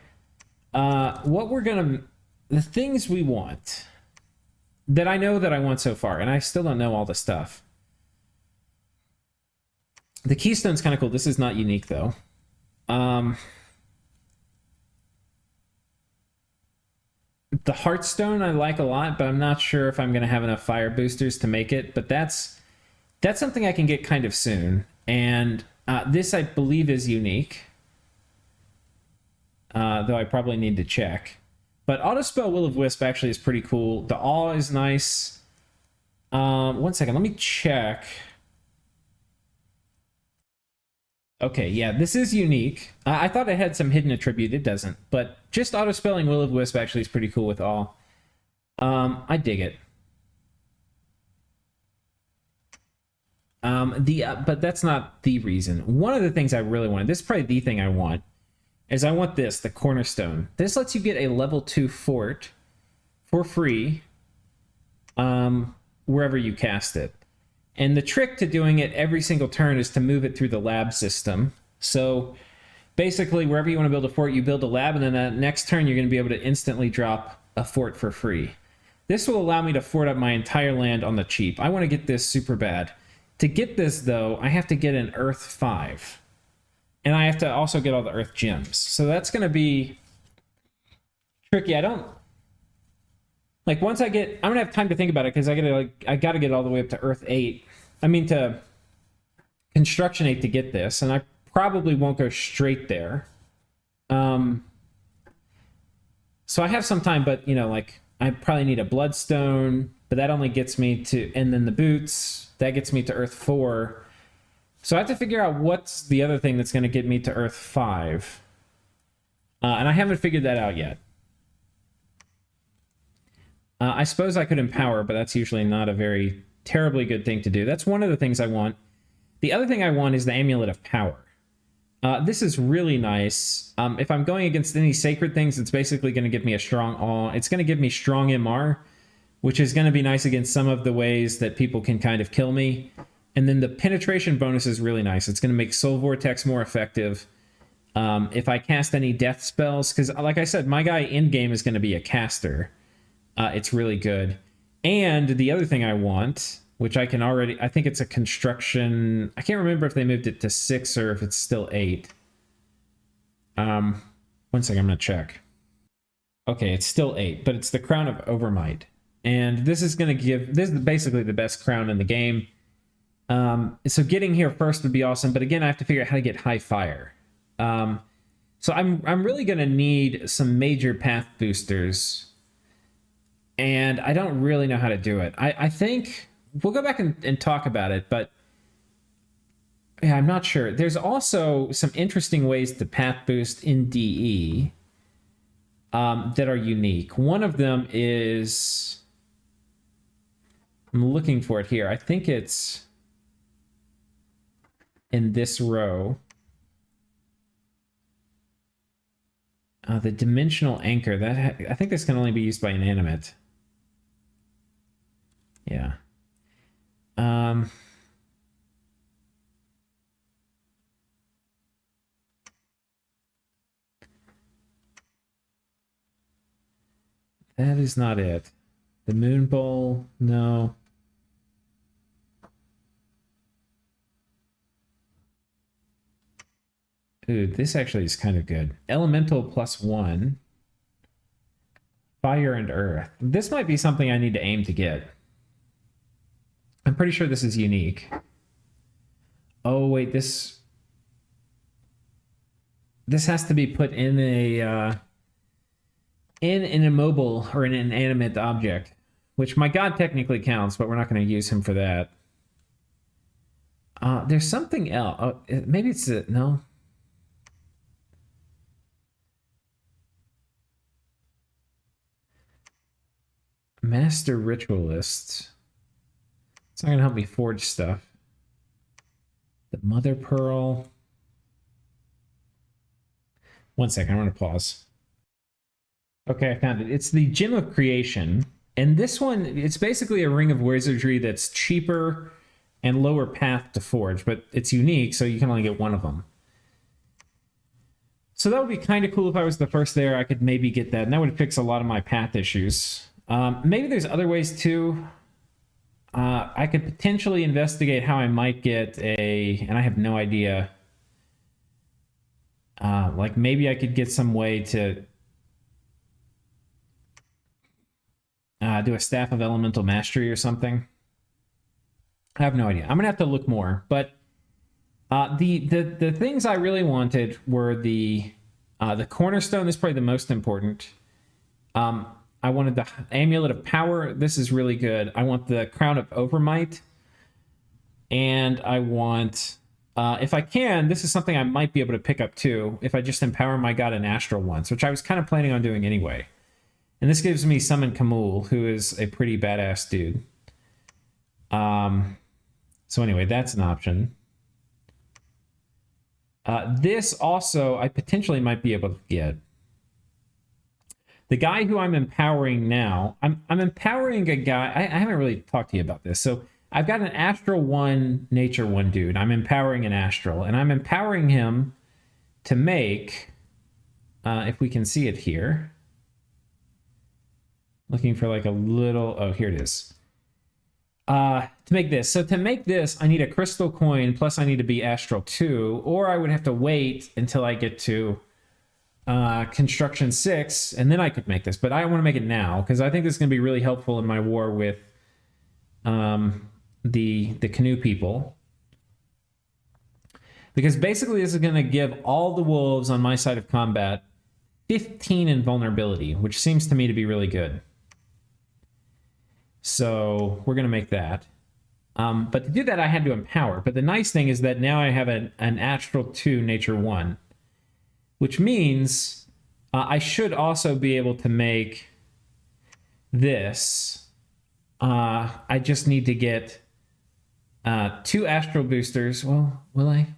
the things we want that I know that I want so far, and I still don't know all the stuff. The Keystone's kind of cool. This is not unique though. The Heartstone I like a lot, but I'm not sure if I'm going to have enough fire boosters to make it. But that's something I can get kind of soon. And this, I believe, is unique. Though I probably need to check. But Autospell Will of Wisp actually is pretty cool. The Awe is nice. 1 second, let me check. Okay, yeah, this is unique. I thought it had some hidden attribute. It doesn't. But just auto-spelling Will of Wisp actually is pretty cool with all. I dig it. But that's not the reason. One of the things I really wanted, this is probably the thing I want, is I want this, the Cornerstone. This lets you get a level 2 fort for free wherever you cast it. And the trick to doing it every single turn is to move it through the lab system. So basically, wherever you want to build a fort, you build a lab, and then that next turn, you're going to be able to instantly drop a fort for free. This will allow me to fort up my entire land on the cheap. I want to get this super bad. To get this, though, I have to get an Earth 5. And I have to also get all the Earth gems. So that's going to be tricky. I don't... Like, once I get... I'm going to have time to think about it, because I got to get all the way up to Earth 8. I mean, to Construction 8 to get this, and I probably won't go straight there. So I have some time, but, you know, like, I probably need a Bloodstone, but that only gets me to... And then the boots, that gets me to Earth 4. So I have to figure out what's the other thing that's going to get me to Earth 5. And I haven't figured that out yet. I suppose I could empower, but that's usually not a very terribly good thing to do. That's one of the things I want. The other thing I want is the Amulet of Power. This is really nice. If I'm going against any sacred things, it's basically going to give me a strong awe. It's going to give me strong MR, which is going to be nice against some of the ways that people can kind of kill me. And then the penetration bonus is really nice. It's going to make Soul Vortex more effective. If I cast any death spells, because like I said, my guy in game is going to be a caster. It's really good. And the other thing I want, which I can already... I think it's a construction... I can't remember if they moved it to 6 or if it's still 8. 1 second, I'm going to check. Okay, it's still 8, but it's the Crown of Overmight. And this is going to give... This is basically the best crown in the game. So getting here first would be awesome, but again, I have to figure out how to get high fire. So I'm really going to need some major path boosters... And I don't really know how to do it. I think we'll go back and talk about it, but yeah, I'm not sure. There's also some interesting ways to path boost in DE. that are unique. One of them is, I'm looking for it here. I think it's in this row. The dimensional anchor. I think this can only be used by inanimate. Yeah. That is not it. The moon bowl, no. Ooh, this actually is kind of good. Elemental +1. Fire and earth. This might be something I need to aim to get. I'm pretty sure this is unique. Oh, wait, this has to be put in in an immobile or an inanimate object, which my god technically counts, but we're not going to use him for that. There's something else. Oh, maybe it's no. Master ritualist. It's not going to help me forge stuff. The mother pearl. One second, I'm going to pause. Okay, I found it. It's the Gem of Creation. And this one, it's basically a ring of wizardry that's cheaper and lower path to forge, but it's unique, so you can only get one of them. So that would be kind of cool if I was the first there. I could maybe get that, and that would fix a lot of my path issues. Maybe there's other ways too. I could potentially investigate how I might get and I have no idea. Like maybe I could get some way to do a Staff of Elemental Mastery or something. I have no idea. I'm gonna have to look more. But the things I really wanted were the cornerstone is probably the most important. I wanted the Amulet of Power. This is really good. I want the Crown of Overmight. And I want, if I can, this is something I might be able to pick up too, if I just empower my god in Astral once, which I was kind of planning on doing anyway. And this gives me Summon Kamul, who is a pretty badass dude. So anyway, that's an option. This also, I potentially might be able to get. The guy who I'm empowering now, I'm empowering a guy. I haven't really talked to you about this. So I've got an Astral 1, Nature 1 dude. I'm empowering an Astral, and I'm empowering him to make, if we can see it here, looking for like a little, oh, here it is. To make this. So to make this, I need a crystal coin, plus I need to be Astral 2, or I would have to wait until I get to Construction 6, and then I could make this. But I want to make it now, because I think this is going to be really helpful in my war with the canoe people. Because basically this is going to give all the wolves on my side of combat 15 invulnerability, which seems to me to be really good. So we're going to make that. But to do that, I had to empower. But the nice thing is that now I have an Astral 2, Nature 1, which means I should also be able to make this. I just need to get 2 Astral boosters. Well, will I?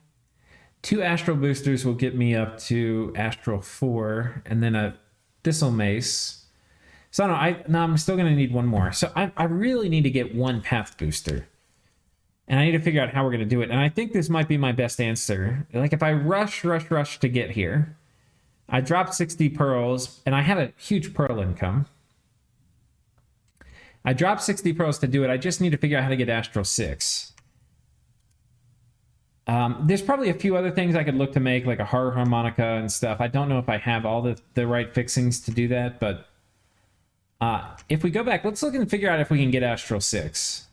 2 Astral boosters will get me up to Astral 4, and then a Thistle Mace. So I'm still going to need one more. So I really need to get 1 path booster. And I need to figure out how we're going to do it. And I think this might be my best answer. Like if I rush to get here, I drop 60 pearls, and I have a huge pearl income. I drop 60 pearls to do it. I just need to figure out how to get Astral 6. There's probably a few other things I could look to make, like a horror harmonica and stuff. I don't know if I have all the right fixings to do that, but if we go back, let's look and figure out if we can get Astral 6.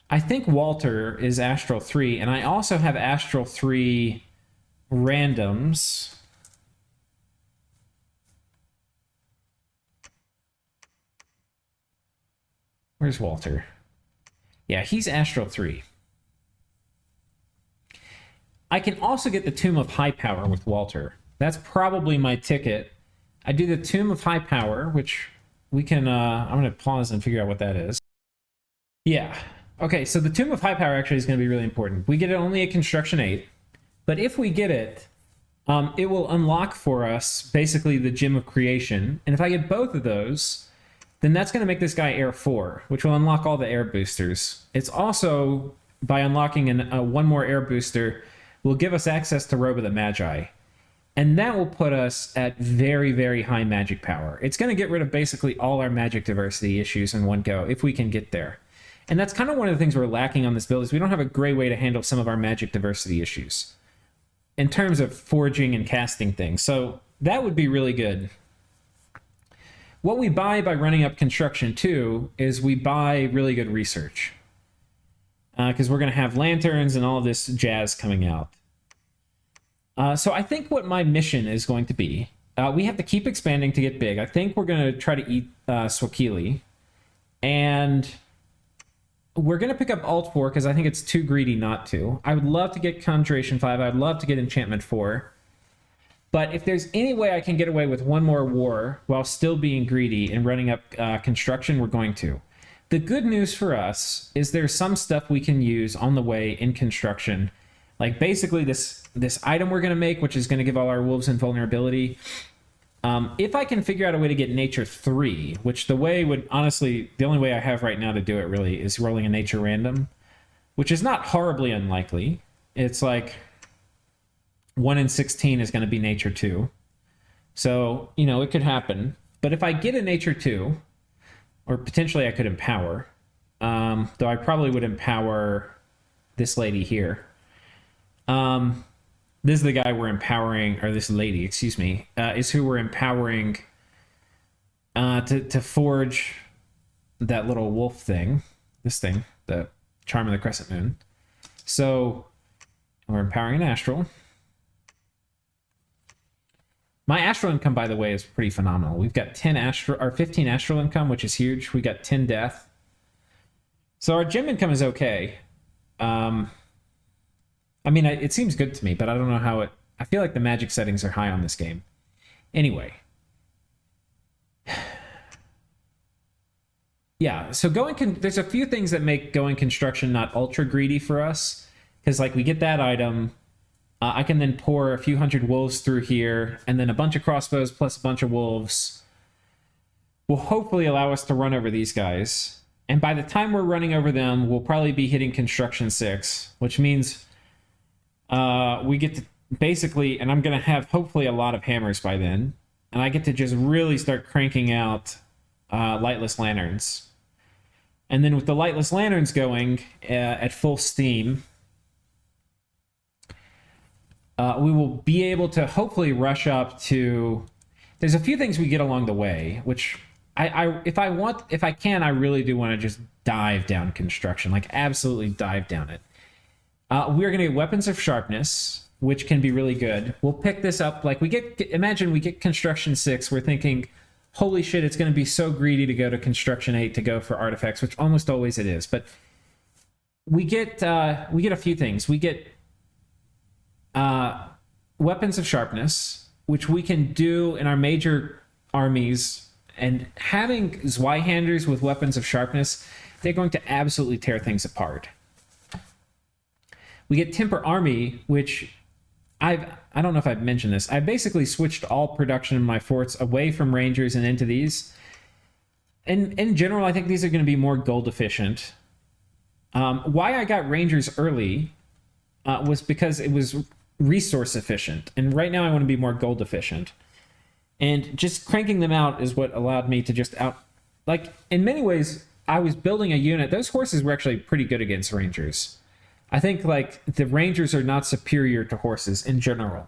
I think Walter is Astral 3, and I also have Astral 3 randoms. Where's Walter? Yeah, he's Astral 3. I can also get the Tomb of High Power with Walter. That's probably my ticket. I do the Tomb of High Power, which we can, I'm going to pause and figure out what that is. Yeah. Okay, so the Tomb of High Power actually is going to be really important. We get it only at Construction 8, but if we get it, it will unlock for us basically the Gem of Creation. And if I get both of those, then that's going to make this guy Air 4, which will unlock all the air boosters. It's also, by unlocking one more air booster, will give us access to Robe of the Magi. And that will put us at very, very high magic power. It's going to get rid of basically all our magic diversity issues in one go, if we can get there. And that's kind of one of the things we're lacking on this build, is we don't have a great way to handle some of our magic diversity issues in terms of forging and casting things. So that would be really good. What we buy by running up Construction 2 is we buy really good research. Because we're going to have lanterns and all this jazz coming out. So I think what my mission is going to be, we have to keep expanding to get big. I think we're going to try to eat Swahili. And we're going to pick up Alt 4 because I think it's too greedy not to. I would love to get Conjuration 5. I'd love to get Enchantment 4. But if there's any way I can get away with one more war while still being greedy and running up Construction, we're going to. The good news for us is there's some stuff we can use on the way in Construction. Like basically this item we're going to make, which is going to give all our wolves invulnerability. If I can figure out a way to get Nature 3, which the only way I have right now to do it really is rolling a Nature random, which is not horribly unlikely. It's like 1 in 16 is going to be Nature 2. So, it could happen. But if I get a Nature 2, or potentially I could empower, though I probably would empower this lady here. This is the guy we're empowering, or this lady, excuse me, is who we're empowering to forge that little wolf thing. This thing, the Charm of the Crescent Moon. So we're empowering an Astral. My Astral income, by the way, is pretty phenomenal. We've got 15 Astral income, which is huge. We got 10 death. So our gem income is okay. It seems good to me, but I don't know how it... I feel like the magic settings are high on this game. Anyway. Yeah, so there's a few things that make going Construction not ultra greedy for us. Because, we get that item. I can then pour a few hundred wolves through here, and then a bunch of crossbows plus a bunch of wolves will hopefully allow us to run over these guys. And by the time we're running over them, we'll probably be hitting Construction 6, which means... we get to basically, and I'm going to have hopefully a lot of hammers by then, and I get to just really start cranking out Lightless Lanterns. And then with the Lightless Lanterns going at full steam, we will be able to hopefully rush up to... There's a few things we get along the way, which if I can, I really do want to just dive down Construction, absolutely dive down it. We're going to get Weapons of Sharpness, which can be really good. We'll pick this up, imagine we get Construction 6, we're thinking, holy shit, it's going to be so greedy to go to Construction 8 to go for artifacts, which almost always it is. But we get a few things. We get Weapons of Sharpness, which we can do in our major armies, and having Zweihanders with Weapons of Sharpness, they're going to absolutely tear things apart. We get Temper Army, which I don't know if I've mentioned this. I basically switched all production in my forts away from Rangers and into these. And in general, I think these are going to be more gold efficient. Why I got Rangers early was because it was resource efficient. And right now I want to be more gold efficient. And just cranking them out is what allowed me to just in many ways, I was building a unit. Those horses were actually pretty good against Rangers. I think the Rangers are not superior to horses in general.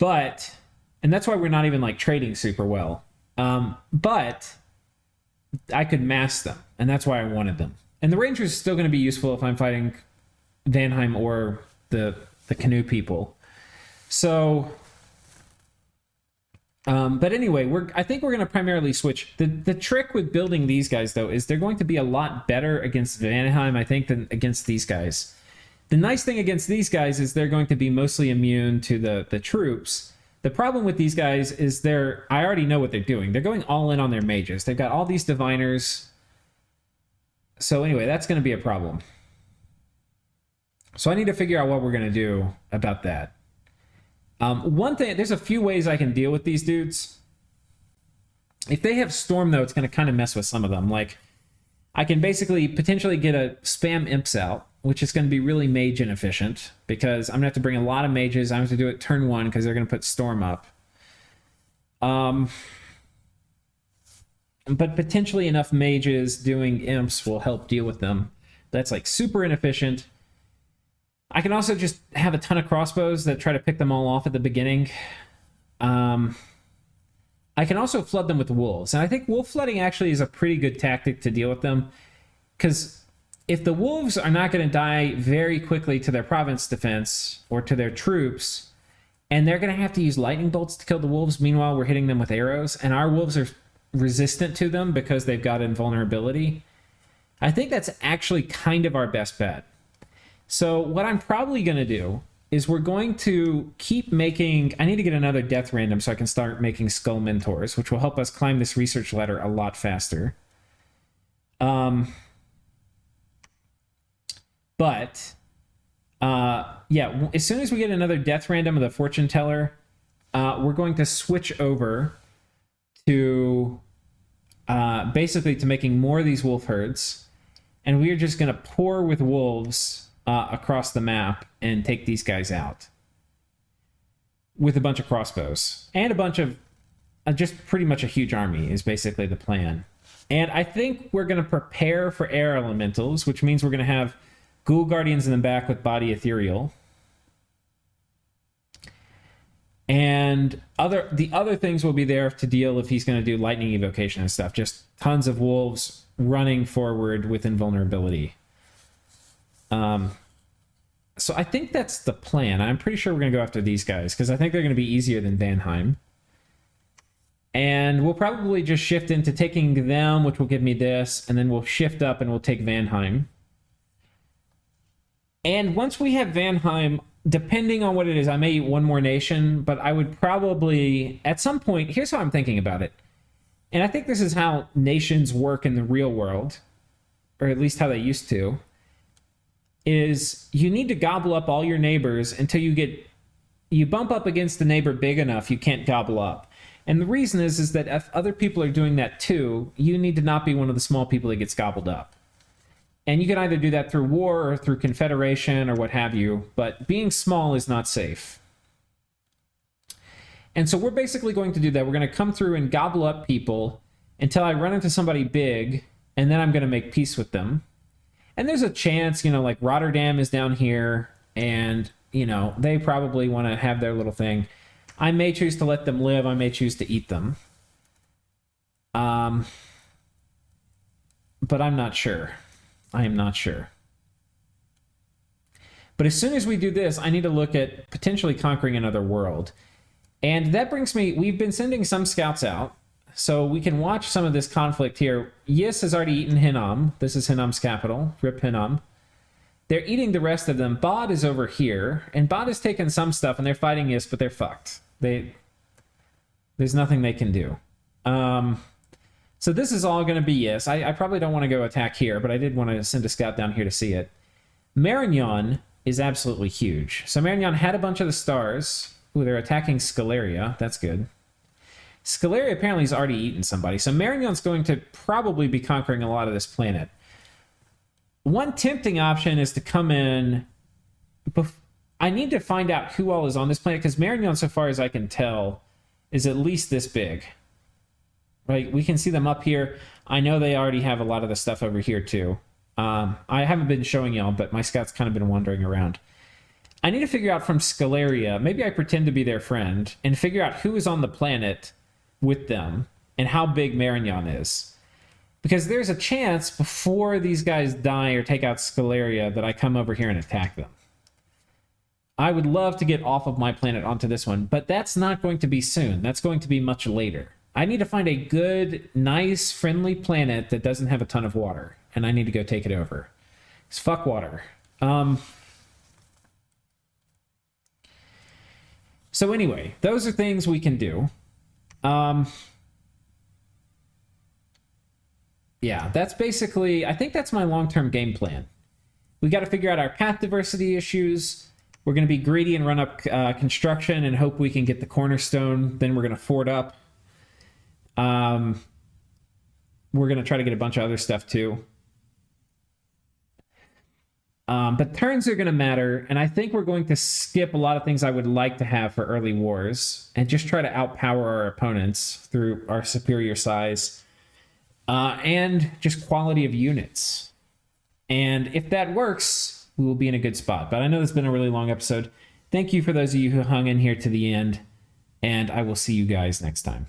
And that's why we're not even trading super well. But I could mass them, and that's why I wanted them. And the Rangers are still going to be useful if I'm fighting Vanheim or the canoe people. So, but anyway, I think we're going to primarily switch. The trick with building these guys, though, is they're going to be a lot better against Vanheim, I think, than against these guys. The nice thing against these guys is they're going to be mostly immune to the troops. The problem with these guys is I already know what they're doing. They're going all in on their mages. They've got all these diviners. So anyway, that's going to be a problem. So I need to figure out what we're going to do about that. One thing, there's a few ways I can deal with these dudes. If they have Storm, though, it's going to kind of mess with some of them. Like, I can basically potentially get a spam imps out, which is going to be really mage inefficient, because I'm going to have to bring a lot of mages. I'm going to have to do it turn 1 because they're going to put Storm up. But potentially enough mages doing imps will help deal with them. That's like super inefficient. I can also just have a ton of crossbows that try to pick them all off at the beginning. I can also flood them with wolves. And I think wolf flooding actually is a pretty good tactic to deal with them. Because if the wolves are not going to die very quickly to their province defense or to their troops, and they're going to have to use lightning bolts to kill the wolves, meanwhile we're hitting them with arrows, and our wolves are resistant to them because they've got invulnerability, I think that's actually kind of our best bet. So what I'm probably going to do is we're going to keep making... I need to get another death random so I can start making skull mentors, which will help us climb this research ladder a lot faster. Yeah, as soon as we get another death random of the fortune teller, we're going to switch over to basically to making more of these wolf herds, and we are just going to pour with wolves across the map and take these guys out with a bunch of crossbows and a bunch of just pretty much a huge army is basically the plan. And I think we're going to prepare for air elementals, which means we're going to have ghoul guardians in the back with body ethereal. And the other things will be there to deal if he's going to do lightning evocation and stuff. Just tons of wolves running forward with invulnerability. So I think that's the plan. I'm pretty sure we're going to go after these guys because I think they're going to be easier than Vanheim. And we'll probably just shift into taking them, which will give me this, and then we'll shift up and we'll take Vanheim. And once we have Vanheim, depending on what it is, I may eat one more nation, but I would probably, at some point, here's how I'm thinking about it. And I think this is how nations work in the real world, or at least how they used to, is you need to gobble up all your neighbors until you bump up against the neighbor big enough you can't gobble up. And the reason is that if other people are doing that too, you need to not be one of the small people that gets gobbled up. And you can either do that through war or through confederation or what have you, but being small is not safe. And so we're basically going to do that. We're going to come through and gobble up people until I run into somebody big, and then I'm going to make peace with them. And there's a chance, like Rotterdam is down here, and, they probably want to have their little thing. I may choose to let them live. I may choose to eat them. But I'm not sure. I am not sure. But as soon as we do this, I need to look at potentially conquering another world. And that brings me... We've been sending some scouts out, so we can watch some of this conflict here. Yis has already eaten Hinnom. This is Hinnom's capital. Rip Hinnom. They're eating the rest of them. Bod is over here, and Bod has taken some stuff, and they're fighting Yis, but they're fucked. There's nothing they can do. So this is all going to be Yis. I probably don't want to go attack here, but I did want to send a scout down here to see it. Marignon is absolutely huge. So Marignon had a bunch of the stars. Ooh, they're attacking Scaleria. That's good. Scaleria apparently has already eaten somebody. So Marignon's going to probably be conquering a lot of this planet. One tempting option is to come in... I need to find out who all is on this planet, because Marignon, so far as I can tell, is at least this big. Right? We can see them up here. I know they already have a lot of the stuff over here, too. I haven't been showing y'all, but my scout's kind of been wandering around. I need to figure out from Scaleria, maybe I pretend to be their friend, and figure out who is on the planet with them and how big Marignon is. Because there's a chance before these guys die or take out Scaleria that I come over here and attack them. I would love to get off of my planet onto this one, but that's not going to be soon. That's going to be much later. I need to find a good, nice, friendly planet that doesn't have a ton of water, and I need to go take it over. It's fuck water. So anyway, those are things we can do. Yeah, that's basically, I think that's my long-term game plan. We got to figure out our path diversity issues. We're going to be greedy and run up construction and hope we can get the cornerstone. Then we're going to fort up. We're going to try to get a bunch of other stuff too. But turns are going to matter, and I think we're going to skip a lot of things I would like to have for early wars and just try to outpower our opponents through our superior size and just quality of units. And if that works, we will be in a good spot. But I know this has been a really long episode. Thank you for those of you who hung in here to the end, and I will see you guys next time.